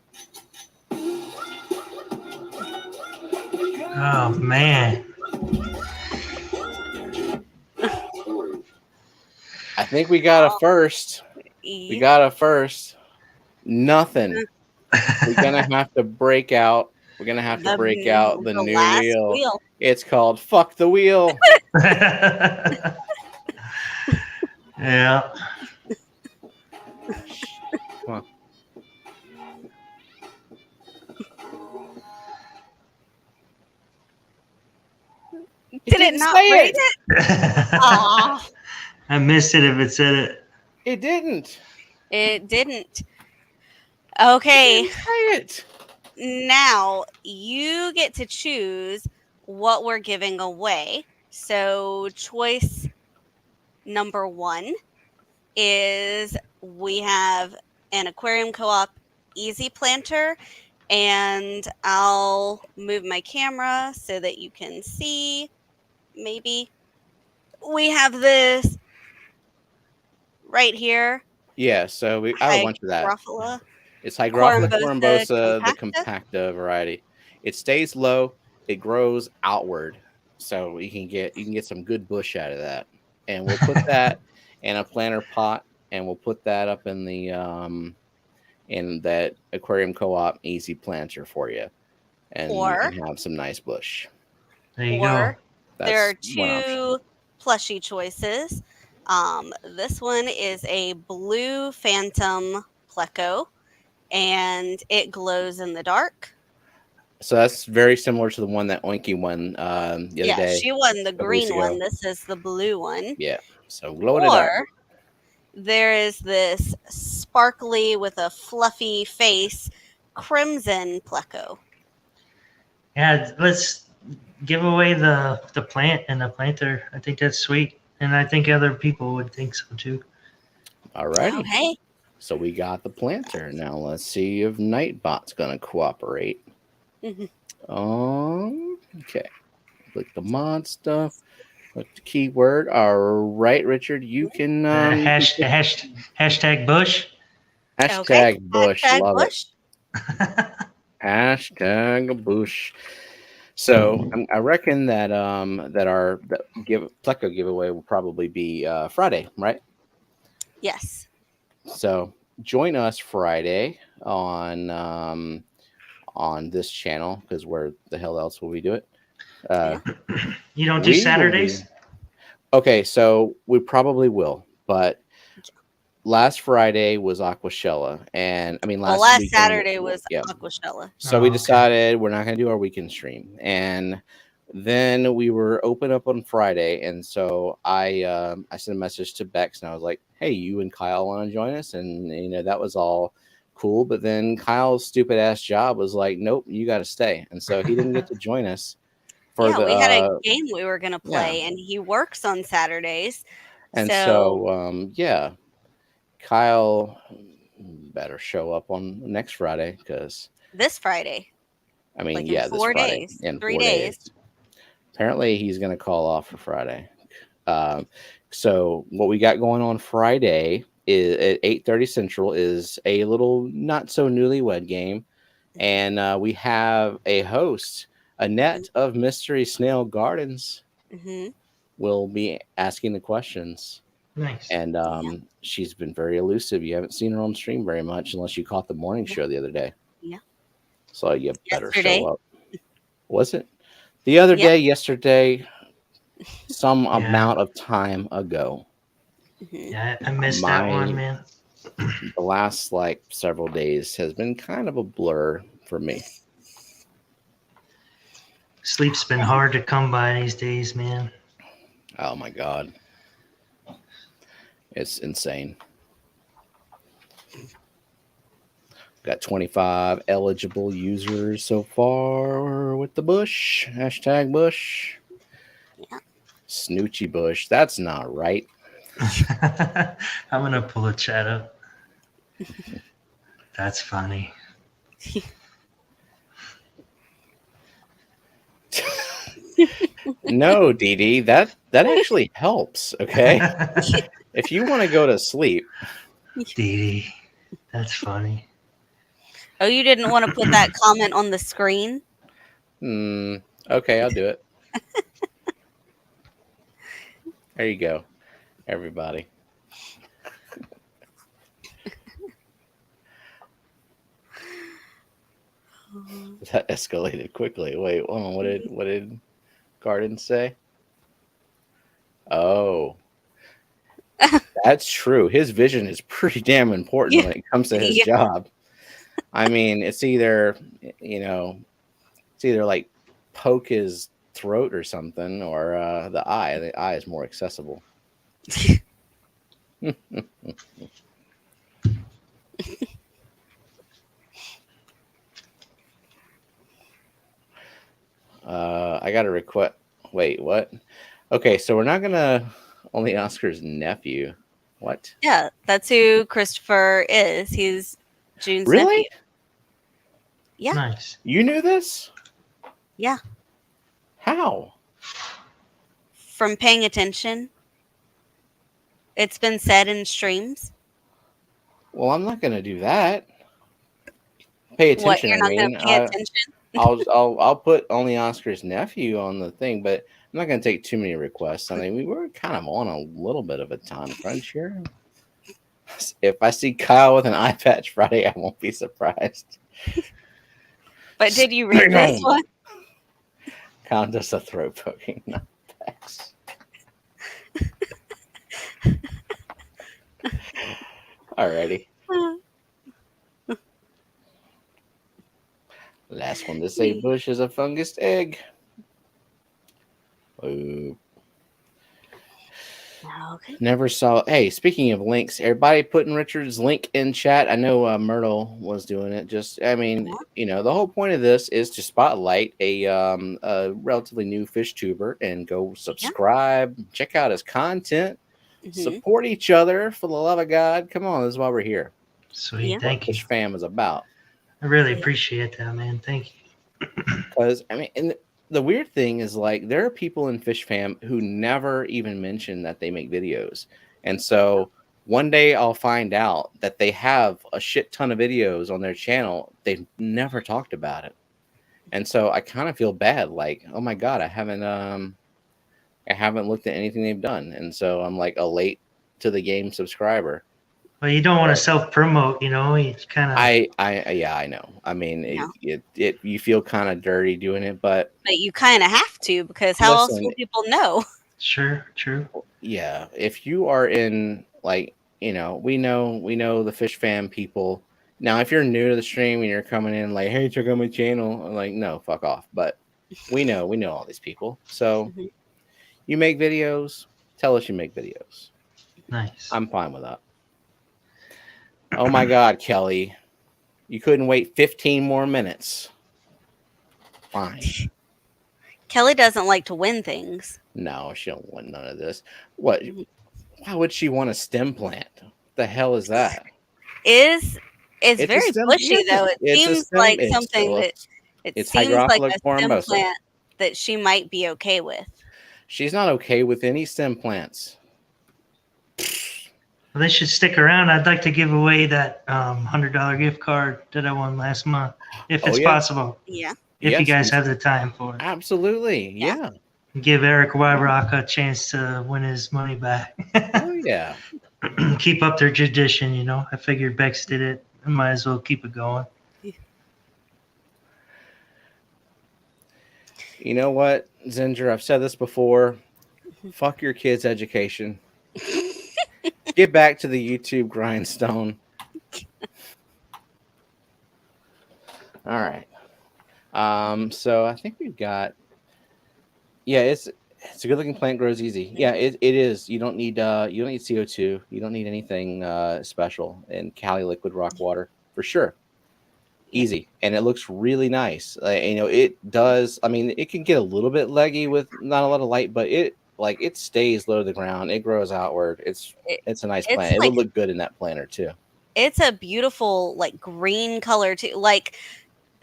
Oh man. I think we got a first. We got a first. Nothing. We're gonna have to break out. We're gonna have to break out the new last wheel. wheel. It's called "Fuck the Wheel." Yeah. Come on. Did it not say read it? it? Aw, I missed it if it said it. It didn't. it didn't. Okay, Say it. now you get to choose what we're giving away. So, choice number 1 is we have an aquarium co-op easy planter, and I'll move my camera so that you can see. Maybe we have this right here, Yeah. So I have a bunch of that. Hygrophila It's Hygrophila corymbosa corymbosa, the compacta. compacta variety. It stays low. It grows outward, so you can get some good bush out of that. And we'll put that in a planter pot, and we'll put that up in that aquarium co-op easy planter for you, and you Or can have some nice bush. There you or That's there are one option. 2 plushie choices. This one is a blue phantom pleco, and it glows in the dark. So that's very similar to the one that Oinky won the other Yeah, day. she won the couple weeks green one. ago. This is the blue one. Yeah. So load it up. Or there is this sparkly with a fluffy face crimson pleco. go. Yeah, let's give away the plant and the planter. I think that's sweet, and I think other people would think so too. All righty. Okay. So we got the planter. Now let's see if Nightbot's gonna cooperate. Mhm. Okay. Click the mod stuff. Click the keyword. All right, Richard, you can Hashtag Bush. hashtag Bush. Hashtag Love Bush. it. Hashtag Bush. So I reckon that our Pleco giveaway will probably be Friday, right? Yes. So join us Friday on this channel, because where the hell else will we do it? You don't do we will Saturdays? be- Okay, so we probably will, but last Friday was Aquashella, and I mean Well, last last Saturday was yeah. Aquashella. So Oh, we okay. decided we're not going to do our weekend stream, and then we were open up on Friday, and so I sent a message to Bex, and I was like, "Hey, you and Kyle want to join us?" And that was all cool. But then Kyle's stupid ass job was like, "Nope, you got to stay," and so he didn't get to join us for Yeah, the. we had a game we were going to play, yeah. and he works on Saturdays. And So, so yeah, Kyle better show up on next Friday, because this Friday, I mean, like in yeah, this 4 Friday days, in 3 4 days. days. Apparently, he's going to call off for Friday. So what we got going on Friday is at 8:30 Central is a little not so newlywed game, and we have a host, Annette of Mystery Snail Gardens, Hmm. will be asking the questions. Nice. And she's been very elusive. You haven't seen her on stream very much, unless you caught the morning show the other day. Yeah. So you better Yesterday. show up. Was it the other Yep. day? Yesterday, some Yeah. amount of time ago. Mhm. Yeah, I missed that one, man. The last several days has been kind of a blur for me. Sleep's been hard to come by these days, man. Oh my God. It's insane. Got 25 eligible users so far with the bush. Hashtag bush. Yeah. Snoochie-Booch. That's not right. I'm gonna pull a chat up. That's funny. No, Dee Dee, that actually helps. Okay, if you want to go to sleep, Dee Dee, that's funny. Oh, you didn't want to put that comment on the screen? okay, I'll do it. There you go, everybody. That escalated quickly. Wait, hold on. What did Garden say? Oh, that's true. His vision is pretty damn important when it comes to his job. I mean, it's either like poke his throat or something, or the eye. The eye is more accessible. I got a request. Wait, what? Okay, so we're not gonna only Oscar's nephew. What? Yeah, that's who Christopher is. He's June's Really? nephew. Yeah. Nice. You knew this? Yeah. How? From paying attention. It's been said in streams. Well, I'm not gonna do that. Pay attention. What, you're not I going mean, to pay attention? I'll put only Oscar's nephew on the thing, but I'm not gonna take too many requests. I mean, we were kind of on a little bit of a time crunch here. If I see Kyle with an eye patch Friday, I won't be surprised. But did you read this one? Kyle does a throat poking, not packs. Alrighty. Last one to say bush is a fungus egg. Ooh. Okay. Never saw. Hey, speaking of links, everybody putting Richard's link in chat. I know Myrtle was doing it. The whole point of this is to spotlight a relatively new fish tuber and go subscribe, check out his content, support each other for the love of God. Come on, this is why we're here. Sweet, thank you. Fish fam is about. I really appreciate that, man. Thank you. Because I mean, and the weird thing is, like, there are people in Fish Fam who never even mention that they make videos. And so one day I'll find out that they have a shit ton of videos on their channel. They've never talked about it. And so I kind of feel bad, like, oh my God, I haven't looked at anything they've done. And so I'm like a late to the game subscriber. Well, you don't want to self-promote, you know. It's kind of. I know. I mean, you feel kind of dirty doing it, but you kind of have to, because how else will people know? Sure, true. Yeah, if you are in, like, we know the Fish Fam people. Now, if you're new to the stream and you're coming in like, hey, check out my channel, I'm like, no, fuck off. But we know all these people. So you make videos. Tell us you make videos. Nice. I'm fine with that. Oh my God, Kelly. You couldn't wait 15 more minutes. Fine. Kelly doesn't like to win things. No, she don't want none of this. What? Why would she want a stem plant? What the hell is that? It's very bushy, though. It seems like something that it seems like a stem plant that she might be okay with. She's not okay with any stem plants. Well, they should stick around. I'd like to give away that $100 gift card that I won last month, if it's possible. Yeah. If you guys have the time for it. Absolutely. Yeah. Give Eric Wybrock a chance to win his money back. Oh, yeah. Keep up their tradition, you know. I figured Bex did it. I might as well keep it going. You know what, Zinger? I've said this before. Fuck your kids' education. Get back to the YouTube grindstone. All right. So I think we've got Yeah, it's a good looking plant, grows easy. Yeah, it is. You don't need CO2. You don't need anything special. And Cali liquid rock water for sure. Easy, and it looks really nice. It does. I mean, it can get a little bit leggy with not a lot of light, but it stays low to the ground. It grows outward. It's a nice It's plant. It like would look good in that planter too. it's a beautiful like green color too. Like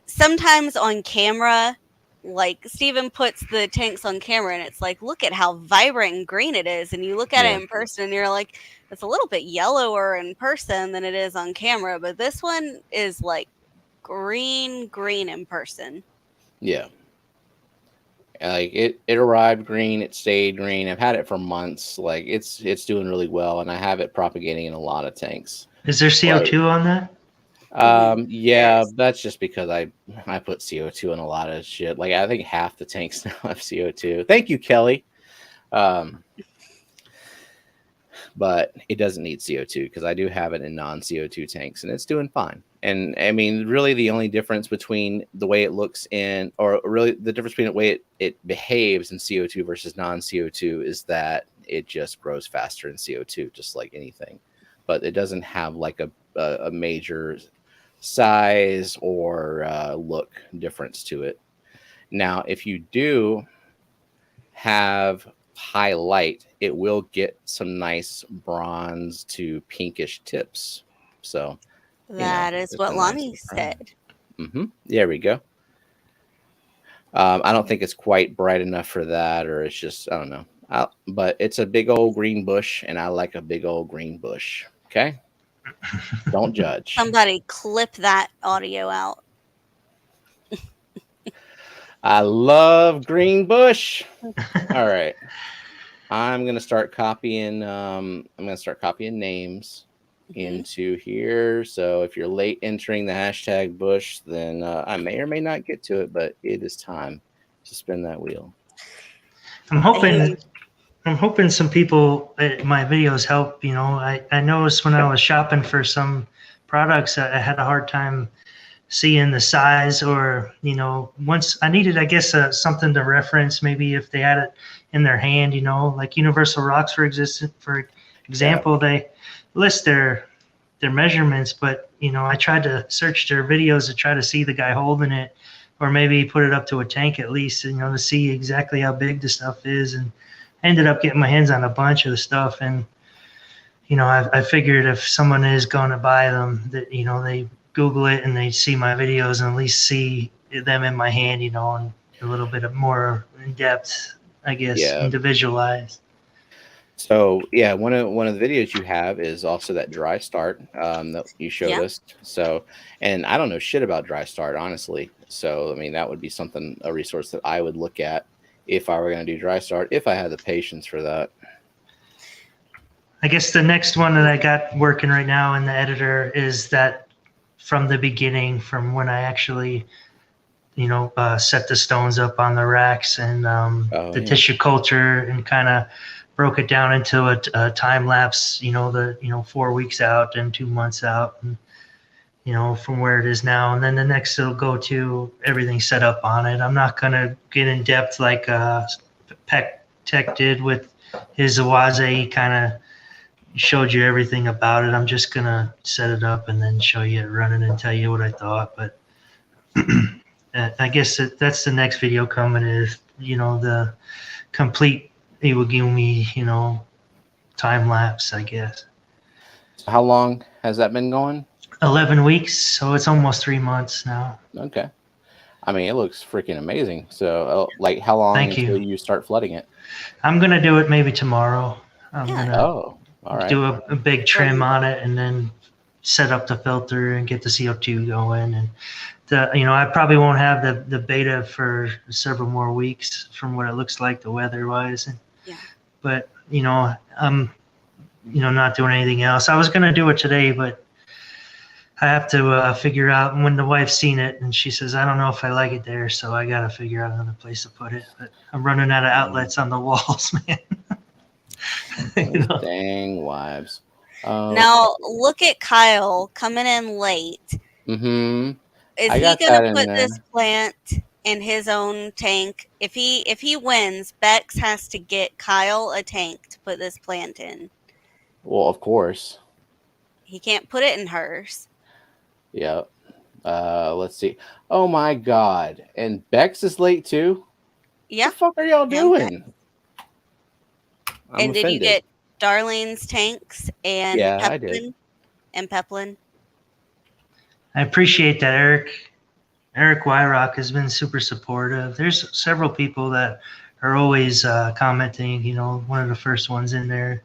sometimes on camera, like Steven puts the tanks on camera and it's like, look at how vibrant and green it is. And you look at Yeah. it in person and you're like, it's a little bit yellower in person than it is on camera. But this one is like green in person. Yeah. Like it arrived green, it stayed green. I've had it for months. Like it's doing really well, and I have it propagating in a lot of tanks. Is there CO2 on that? Yeah, Yes. that's just because I put CO2 in a lot of shit. Like I think half the tanks now have CO2. Thank you, Kelly. But it doesn't need CO2 because I do have it in non-CO2 tanks, and it's doing fine. And I mean, really, the only difference between the way it looks or really the difference between the way it behaves in CO2 versus non-CO2 is that it just grows faster in CO2, just like anything. But it doesn't have like a major size or look difference to it. Now, if you do have high light, it will get some nice bronze to pinkish tips. So That is what Lonnie said. There we go. I don't think it's quite bright enough for that, or it's just, I don't know. But it's a big old green bush, and I like a big old green bush. Okay? Don't judge. Somebody clip that audio out. I love green bush. All right. I'm gonna start copying names into here. So if you're late entering the hashtag bush, then I may or may not get to it, but it is time to spin that wheel. I'm hoping some people my videos help. I noticed when I was shopping for some products, I had a hard time seeing the size, or once I needed, I guess, something to reference. Maybe if they had it in their hand, like Universal Rocks, for example, they list their measurements, but I tried to search their videos to try to see the guy holding it, or maybe put it up to a tank at least, to see exactly how big the stuff is. And I ended up getting my hands on a bunch of the stuff, and I figured if someone is going to buy them, that they Google it and they see my videos and at least see them in my hand, and a little bit of more in depth, I guess, individualized. So yeah, one of the videos you have is also that dry start that you showed us. So, and I don't know shit about dry start, honestly. So I mean, that would be a resource that I would look at if I were going to do dry start, if I had the patience for that. I guess the next one that I got working right now in the editor is that from the beginning, from when I actually, set the stones up on the racks and tissue culture, and kind of broke it down into a time lapse, 4 weeks out and 2 months out, and, from where it is now. And then the next it'll go to everything set up on it. I'm not going to get in depth like Peck Tech did with his Awaze. He kind of showed you everything about it. I'm just going to set it up and then show you it running and tell you what I thought. But I guess that's the next video coming, is, the complete Iwagumi, time lapse, I guess. So how long has that been going? 11 weeks, so it's almost 3 months now. Okay. I mean, it looks freaking amazing. So, like, how long until you start flooding it? I'm going to do it maybe tomorrow. I'm going to do a big trim on it and then set up the filter and get the CO2 going. And, I probably won't have the beta for several more weeks from what it looks like, the weather-wise. But, I'm, not doing anything else. I was going to do it today, but I have to figure out when the wife's seen it, and she says, I don't know if I like it there, so I got to figure out another place to put it. But I'm running out of outlets on the walls, man. Dang wives. Now, look at Kyle coming in late. Mm-hmm. Is he going to put this plant in his own tank. If he wins, Bex has to get Kyle a tank to put this plant in. Well, of course. He can't put it in hers. Yeah. Let's see. Oh my God! And Bex is late too. Yeah. What the fuck are y'all Okay. doing? I'm And did you offended. get Darlene's tanks and Yeah, I did. Peplin? And Peplin? I appreciate that, Eric. Eric Wyrock has been super supportive. There's several people that are always commenting, one of the first ones in there,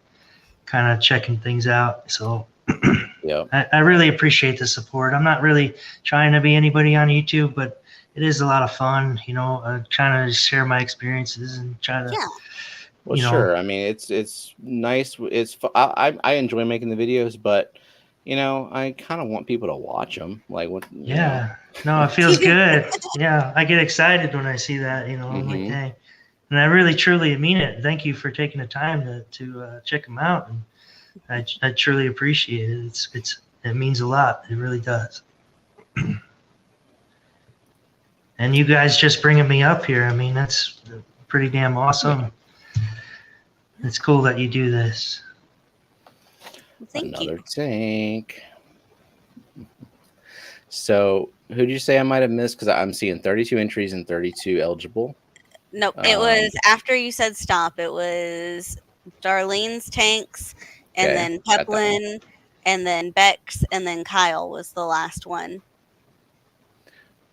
kind of checking things out. So Yep. I really appreciate the support. I'm not really trying to be anybody on YouTube, but it is a lot of fun, trying to share my experiences and try to, Yeah. Well, sure. I mean, it's nice. I enjoy making the videos, but I kind of want people to watch them. Like what? Yeah. No, it feels good. Yeah, I get excited when I see that. I'm like, Mhm. dang. And I really, truly mean it. Thank you for taking the time to check them out. And I truly appreciate it. It means a lot. It really does. And you guys just bringing me up here. I mean, that's pretty damn awesome. It's cool that you do this. Thank Another you. tank. So, who did you say I might have missed? Because I'm seeing 32 entries and 32 eligible. Nope. It was after you said stop. It was Darlene's tanks, and Okay, then got that one. Peplin, and then Bex, and then Kyle was the last one.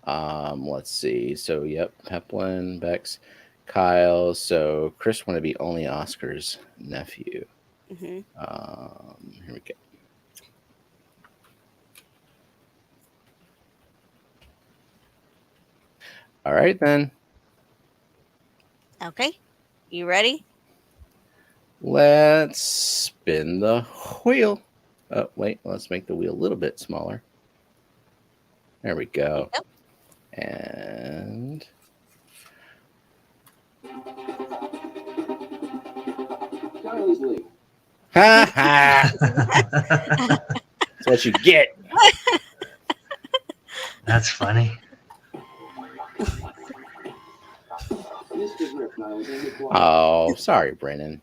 Let's see. So, yep, Peplin, Bex, Kyle. So, Chris want to be only Oscar's nephew. Hmm. Here we go. All right, then. Okay. You ready? Let's spin the wheel. Oh, wait. Let's make the wheel a little bit smaller. There we go. Yep. And Kyle is late. ha ha! That's what you get. That's funny. Mr. Reptile is in the closet. Oh, sorry, Brennan.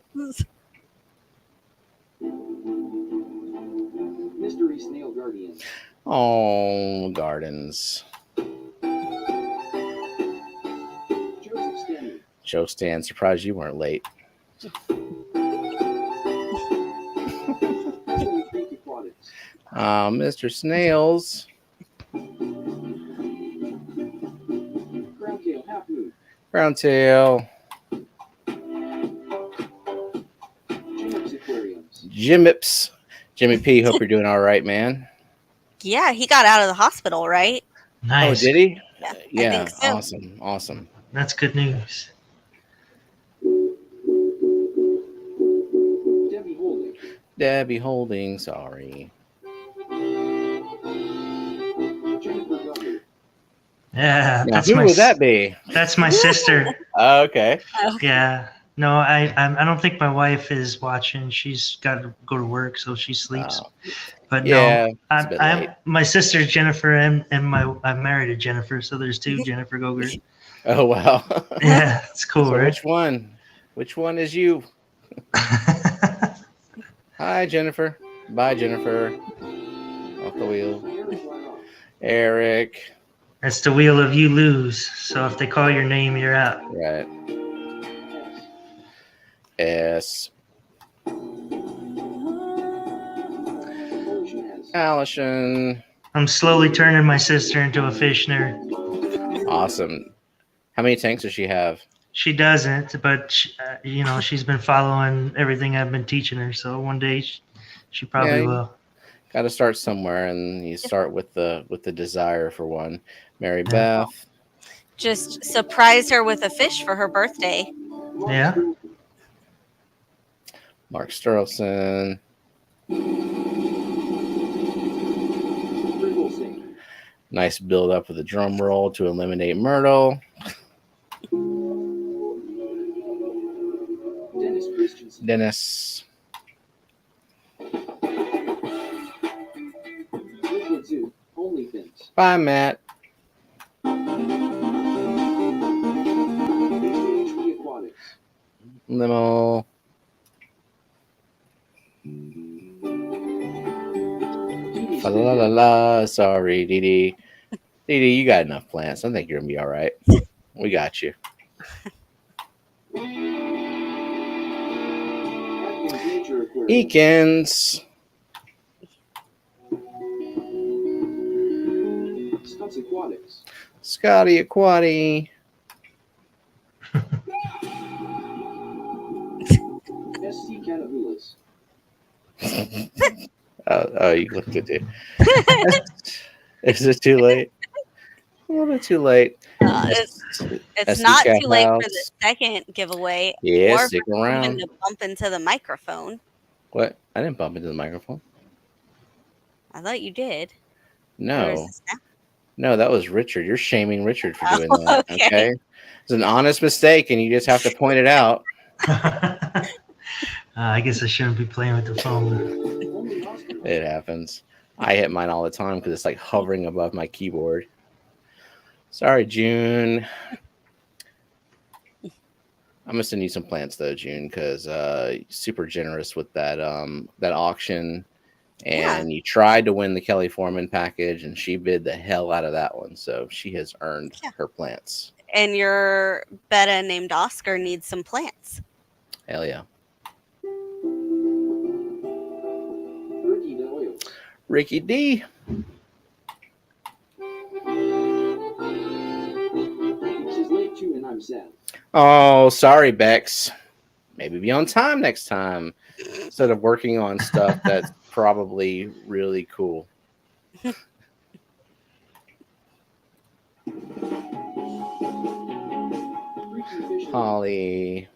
Mystery Snail Guardian. Oh, gardens. Joseph Stanley. Joe Stan, surprised you weren't late. Freak Aquatics. Mr. Snails. Crowntail Half Moon. Browntail. Jim's Aquariums. Jimips. Jimmy P, hope you're doing all right, man. Yeah, he got out of the hospital, right? Nice. Oh, did he? Yeah, Yeah, I think so. awesome. Awesome. That's good news. Debbie Holding. Debbie Holding, sorry. Jennifer Guthrie. Yeah, Now, who would that be? That's my sister. Okay. Yeah. No, I don't think my wife is watching. She's got to go to work, so she sleeps. Oh, But yeah, no, it's a bit late. my sister's Jennifer, and I'm married to Jennifer, so there's two Jennifer Gogers. Oh, wow. Yeah, it's cool, So right? which one? Which one is you? Hi, Jennifer. Bye, Jennifer. Off the wheel. Eric Wyrock. Eric. That's the wheel of you lose. So if they call your name, you're out. Right. S. S. Ocean has. Allison. I'm slowly turning my sister into a fish nerd. Awesome. How many tanks does she have? She doesn't, but she's been following everything I've been teaching her. So one day she probably Yeah. will. Got to start somewhere, and you start with the desire for one. Mary Beth. Just surprise her with a fish for her birthday. Yeah. Mark Sterlson. Frequency. Nice build up with a drum roll to eliminate Myrtle. Dennis Christensen. Dennis. Liquid Zoo. OnlyFins. Bye, Matt. Limo. Fa la la la. Sorry, Dee Dee. Dee Dee, you got enough plants. I think you're gonna be all right. We got you. Eakins. Scott's Aquatics. Scotty Aquati. SC Catahoula's. Oh, you looked at it. Is it too late? A little bit too late. It's SC not Cat too late for House. the second giveaway. Yeah, or stick for someone around. to bump into the microphone. What? I didn't bump into the microphone. I thought you did. Or is No. this now? No, that was Richard. You're shaming Richard for doing Oh, that. okay. Okay. It's an honest mistake, and you just have to point it out. I guess I shouldn't be playing with the phone. Only Oscar. It happens. I hit mine all the time because it's like hovering above my keyboard. Sorry, June. I'm gonna send you some plants though, June, because super generous with that that auction, and you tried to win the Kelly Foreman package, and she bid the hell out of that one, so she has earned her plants. And your betta named Oscar needs some plants. Hell yeah, Ricky Doyle. Ricky D. She's late too, and I'm sad. Oh, sorry, Bex. Maybe be on time next time instead of working on stuff that's probably really cool. Holly.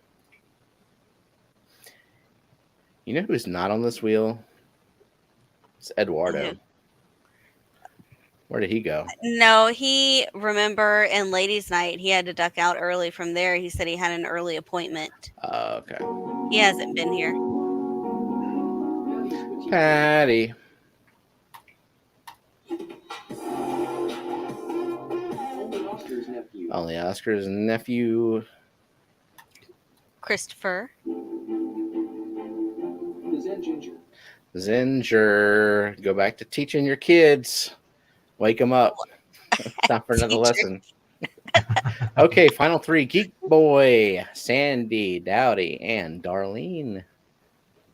You know who's not on this wheel? It's Eduardo. Who? Where did he go? No, remember in ladies' night, he had to duck out early from there. He said he had an early appointment. Okay. He hasn't been here. Patty. Only Oscar's nephew. Only Oscar's nephew. Christopher. The Zen Ginger. Zinger. Go back to teaching your kids. Wake them up. Time for another lesson. Okay, final three. Geek Boy, Sandy, Dowdy, and Darlene.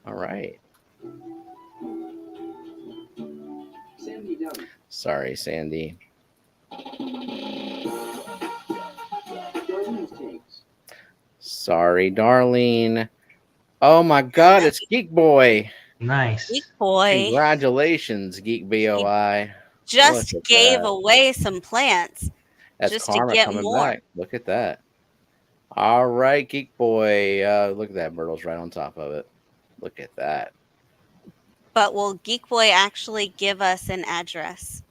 All right. Sandy Dowdy. Sorry, Sandy. Darlene's Tanks. Sorry, Darlene. Oh my God, it's Geek Boy. Nice. Geek boy Congratulations, Geek BOI. just Look at gave that. away some plants. That's just to karma get coming more. back. Look at that. All right, Geek Boy. Look at that. Myrtle's right on top of it. Look at that. But will Geek Boy actually give us an address?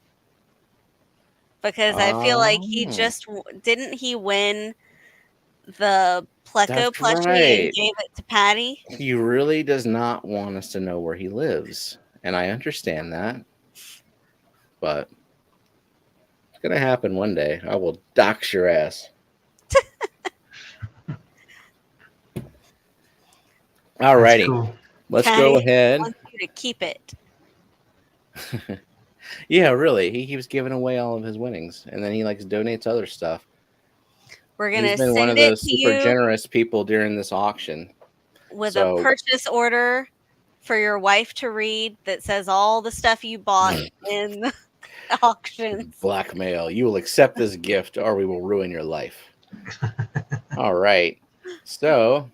Because I feel like he didn't he win the Pleco That's plushie right. and gave it to Patty? He really does not want us to know where he lives. And I understand that. But it's going to happen one day. I will dox your ass. All righty. Cool. Let's Patty go ahead. wants you to keep it. Yeah, really. He keeps giving away all of his winnings. And then he donates other stuff. We're gonna He's been one of send it those to super you generous people during this auction. with So- a purchase order for your wife to read that says all the stuff you bought in the auctions. Blackmail. You will accept this gift or we will ruin your life. All right. So,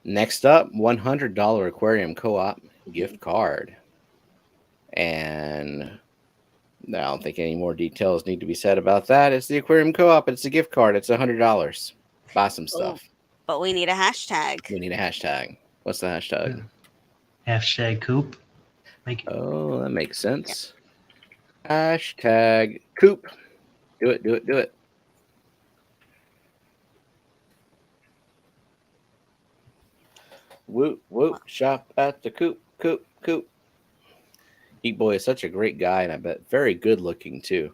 next up, $100 Aquarium Co-op gift card. And I don't think any more details need to be said about that. It's the Aquarium Co-op. It's a gift card. It's $100. Buy some stuff. But we need a hashtag. We need a hashtag. What's the hashtag? Hashtag Coop. Oh, that makes sense. Hashtag Coop. Do it, do it, do it. Whoop, whoop. Shop at the Coop, Coop, Coop. Geek Boy is such a great guy, and I bet very good looking, too.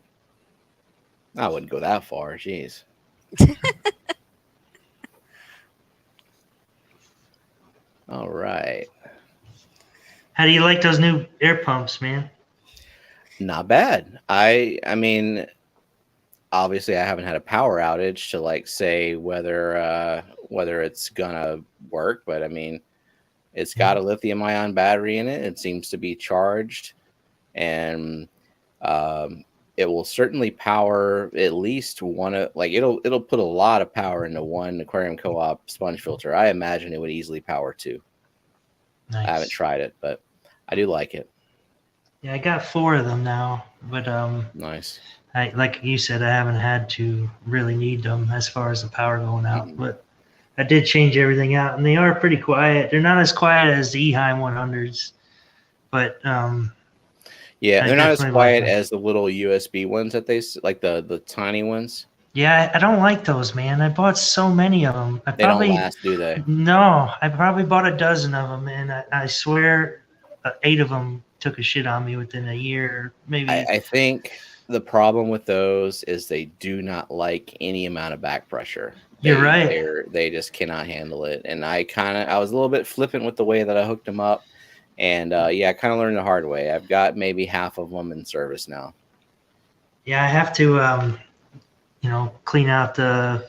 I wouldn't go that far. Jeez. All right. How do you like those new air pumps, man? Not bad. I mean, obviously I haven't had a power outage to like say whether it's gonna work, but I mean, it's got a lithium ion battery in it. It seems to be charged, and it will certainly power at least one of like it'll put a lot of power into one Aquarium Co-op sponge filter. I imagine it would easily power two. Nice. I haven't tried it, but I do like it. Yeah, I got 4 of them now, but Nice. like you said, I haven't had to really need them as far as the power going out. Mhm. But I did change everything out, and they are pretty quiet. They're not as quiet as the Eheim 100s, but Yeah, I they're not as definitely quiet like them. as the little USB ones that like the tiny ones. Yeah, I don't like those, man. I bought so many of them. They don't last, do they? No, I probably bought a dozen of them, and I swear 8 of them took a shit on me within a year, maybe. I think the problem with those is they do not like any amount of back pressure. You're right. They just cannot handle it. And I was a little bit flippant with the way that I hooked them up. And yeah, I kind of learned the hard way. I've got maybe half of them in service now. Yeah, I have to, clean out the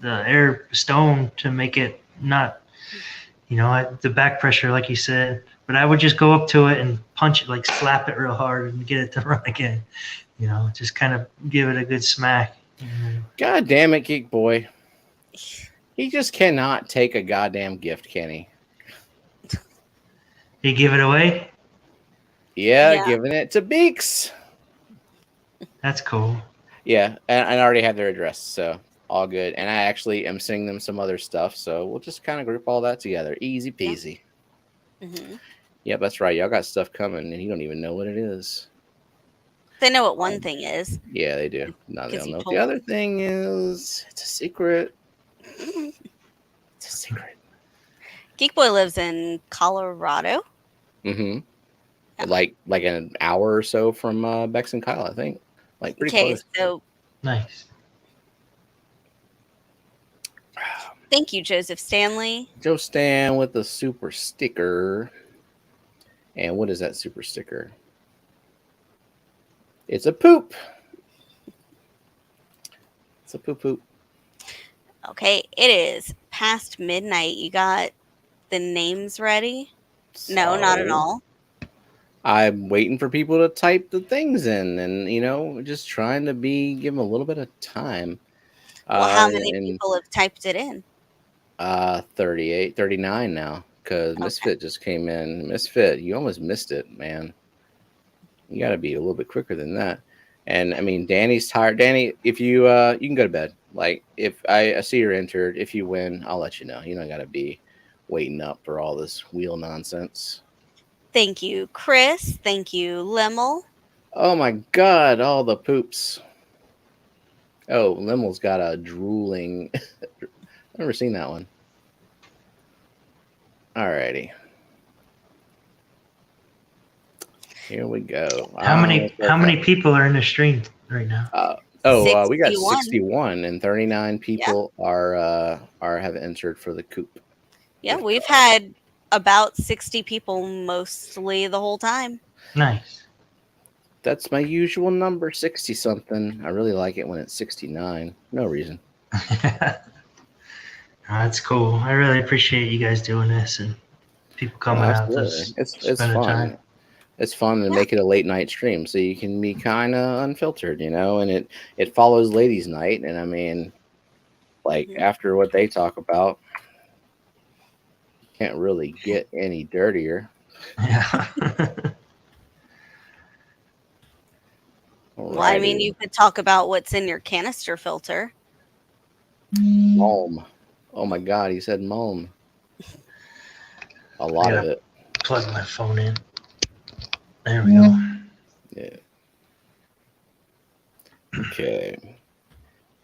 air stone to make it not, the back pressure, like you said. But I would just go up to it and punch it, like slap it real hard and get it to run again. Just kind of give it a good smack. God damn it, Geek Boy. He just cannot take a goddamn gift, can he? You give it away? Yeah, giving it to Beaks. That's cool. Yeah, and I already have their address, so all good. And I actually am sending them some other stuff, so we'll just kind of group all that together. Easy peasy. Yeah. Mm-hmm. Yep, that's right. Y'all got stuff coming, and you don't even know what it is. They know what one thing is. Yeah, they do. No, they don't know what told the other thing is. It's a secret. It's a secret. Geek Boy lives in Colorado. Mm-hmm. Yeah. Like an hour or so from Bex and Kyle, I think. Like pretty close. So nice. Thank you, Joseph Stanley. Joe Stan with the super sticker. And what is that super sticker? It's a poop. It's a poop. Okay, it is past midnight. You got the names ready? No, not at all. I'm waiting for people to type the things in and, just trying to give them a little bit of time. Well, how many people have typed it in? 38, 39 now because Misfit just came in. Misfit, you almost missed it, man. You got to be a little bit quicker than that. And I mean, Danny's tired. Danny, if you can go to bed. Like if I see you're entered, if you win, I'll let you know. You don't got to be waiting up for all this wheel nonsense. Thank you, Chris. Thank you, Lemel. Oh my God, all the poops. Oh, Lemel's got a drooling. I've never seen that one. Alrighty. Here we go. How many people are in the stream right now? We got 61 and 39 people have entered for the coop. Yeah, we've had about 60 people mostly the whole time. Nice. That's my usual number, 60 something. I really like it when it's 69. No reason. That's cool. I really appreciate you guys doing this and people coming out. It's fun. Time. It's fun to make it a late night stream so you can be kind of unfiltered, and it follows ladies' night. And I mean, like after what they talk about, can't really get any dirtier. Yeah. Well, I mean, you could talk about what's in your canister filter. Mulm. Oh my God, he said mulm. A lot of it. Plug my phone in. There we go. Yeah. Okay.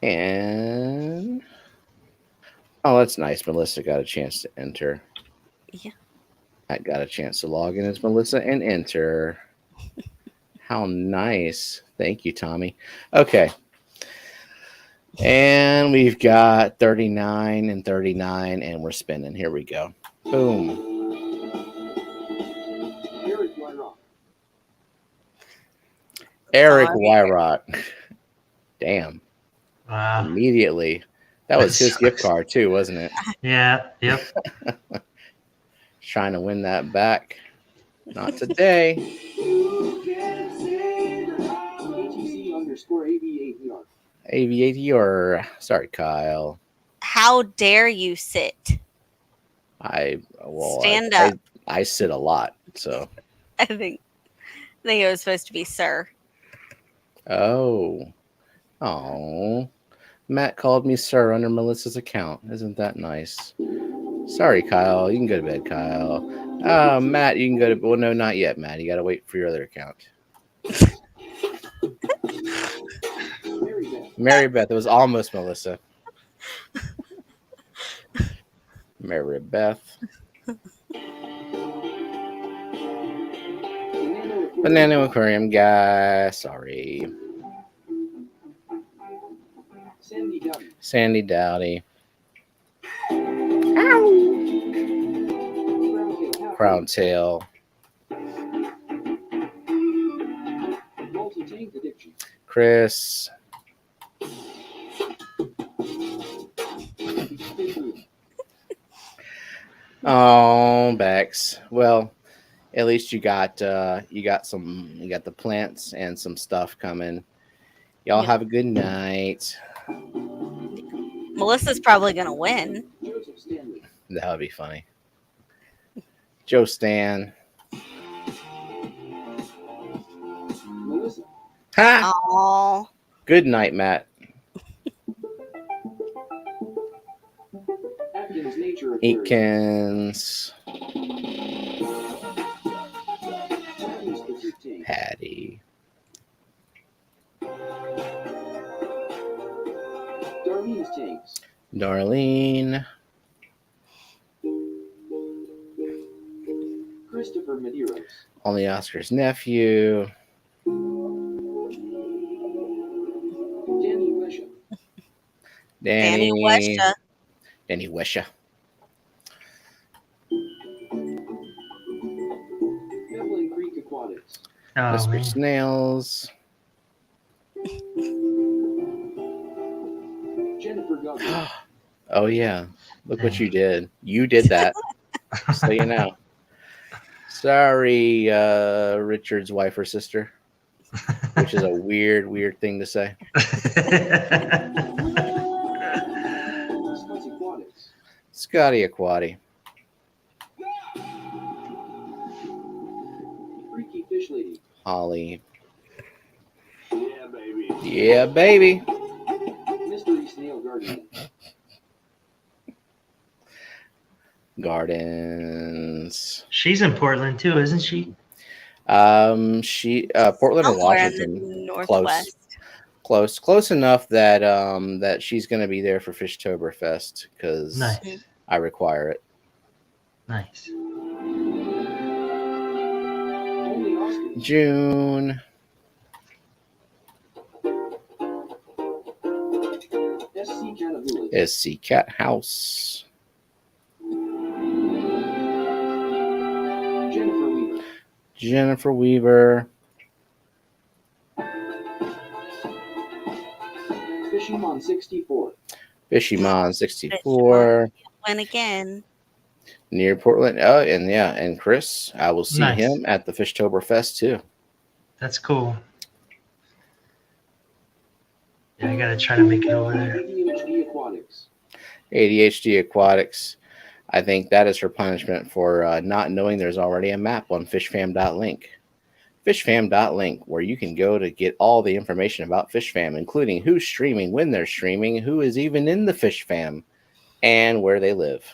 And that's nice. Melissa got a chance to enter. Yeah. I got a chance to log in as Melissa and enter. How nice. Thank you, Tommy. Okay. And we've got 39 and 39, and we're spinning. Here we go. Boom. Eric Wyrock. Damn. Wow. Immediately. That was his gift card too, wasn't it? Yeah. Yep. Trying to win that back. Not today. AV80 sorry, Kyle. How dare you sit? Stand up. I sit a lot, so. I think it was supposed to be sir. Oh. Matt called me sir under Melissa's account. Isn't that nice? Sorry, Kyle. You can go to bed, Kyle. Matt, you can go to... Well, no, not yet, Matt. You got to wait for your other account. Mary Beth. It was almost Melissa. Mary Beth. Banana Aquarium guy. Sorry. Sandy Dowdy. Crown Tail. Chris. Oh, Bex. Well, at least you got the plants and some stuff coming. Y'all have a good night. Melissa's probably gonna win. That would be funny. Joe Stan. Ha! Oh, Good night, Matt. Eakins. Patty. Darlene. Christopher Medeiros. Only Oscar's nephew. Danny Wisha. Danny Wesha. Danny Wesha. Evelyn Creek Aquatics. Oh, Mr. man. Snails. Jennifer Governor. Oh, yeah. Look what you did. You did that. So you know. Sorry, Richard's wife or sister. Which is a weird thing to say. Scotty Aquati. Freaky Fish Lady. Holly. Yeah, baby. Yeah, baby. Mystery Snail Guardian. Gardens. She's in Portland too, isn't she? She Portland or Somewhere in Washington. the Northwest. Close enough that that she's going to be there for Fishtoberfest because Nice. I require it. Nice. Only Oscar. June. SC Canavulus. SC Cat House. Jennifer Weaver. Jennifer Weaver. Fishimon 64. Fishymon 64. Win again. Near Portland. Oh, and yeah, and Chris. I will see Nice. him at the Fishtoberfest too. That's cool. Yeah, I gotta try to make it over there. ADHD Aquatics. ADHD Aquatics. I think that is her punishment for not knowing there's already a map on fishfam.link. Fishfam.link, where you can go to get all the information about FishFam, including who's streaming, when they're streaming, who is even in the FishFam, and where they live.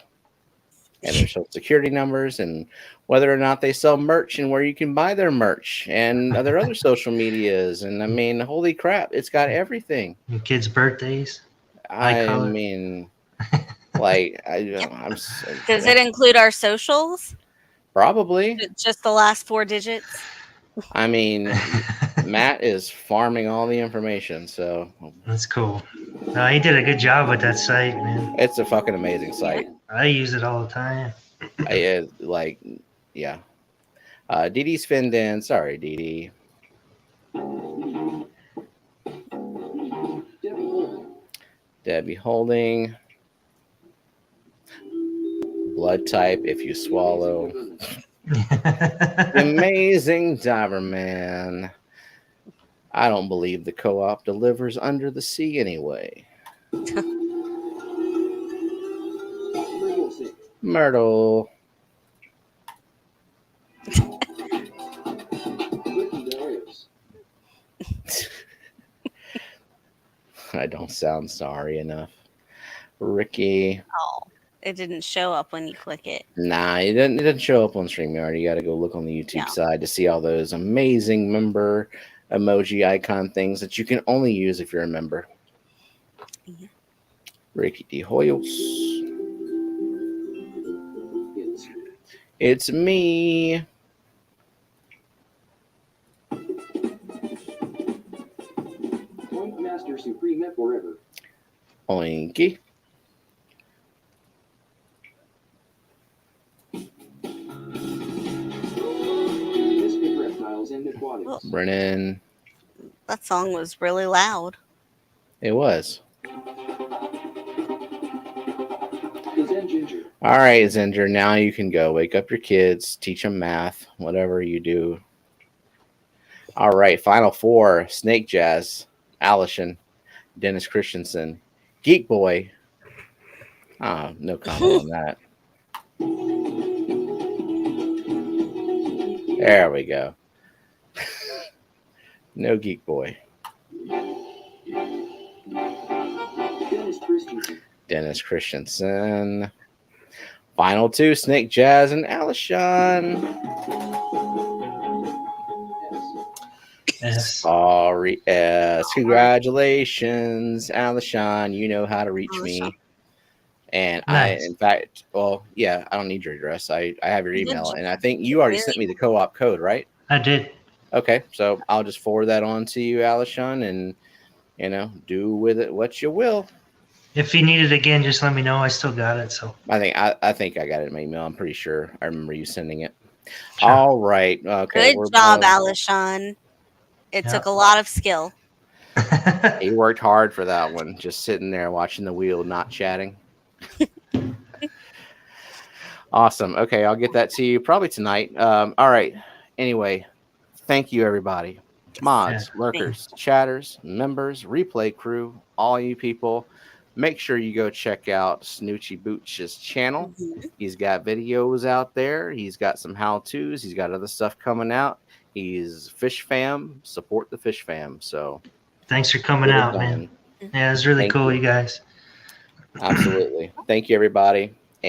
And their social security numbers, and whether or not they sell merch, and where you can buy their merch, and their other social medias. And I mean, holy crap, it's got everything. And kids' birthdays. I call it. mean, like, I'm Does it include our socials? probably. Just the last 4 digits? I mean, Matt is farming all the information, so That's cool. No, he did a good job with that site, man. It's a fucking amazing site. I use it all the time. Yeah. Dee Dee's finned in. Sorry, Dee Dee. Debbie Holding. Blood type if you swallow. Amazing Diver Man. I don't believe the co-op delivers under the sea anyway. Myrtle. I don't sound sorry enough. Ricky. Oh, it didn't show up when you click it. Nah, it doesn't show up on StreamYard. You got to go look on the YouTube side to see all those amazing member emoji icon things that you can only use if you're a member. Yeah. Ricky D. Hoyles. It's me. Point Master Supreme forever. Oinky. Misfit reptiles and aquatics. Brennan. That song was really loud. It was. Zen Ginger. All right, Zinger. Now you can go. Wake up your kids. Teach them math. Whatever you do. All right. Final four. Snake Jazz. Allison. Dennis Christensen. Geek Boy. Oh, no comment on that. There we go. No Geek Boy. Dennis Christensen. Dennis Christensen. Final two, Snake Jazz and Allison. Yes. Sorry, S. Congratulations, Allison. You know how to reach me. And Nice. I, in fact, well, yeah, I don't need your address. I have your You did. email. And I think you already sent me the co-op code, right? I did. Okay, so I'll just forward that on to you, Allison, and, you know, do with it what you will. If you need it again, just let me know. I still got it. So I think I got it in my email. I'm pretty sure I remember you sending it. Sure. All right. Okay. Good job, Allison. It took a lot of skill. He worked hard for that one. Just sitting there watching the wheel, not chatting. Awesome. Okay, I'll get that to you probably tonight. All right. Anyway, thank you, everybody. Mods, lurkers, chatters, members, replay crew, all you people. Make sure you go check out Snoochie-Booch's channel. Mhm. He's got videos out there. He's got some how-tos. He's got other stuff coming out. He's Fish Fam. Support the Fish Fam. So Thanks for coming get it out, done. man. Yeah, it was really Thank cool, you. you guys. Absolutely. Thank you, everybody.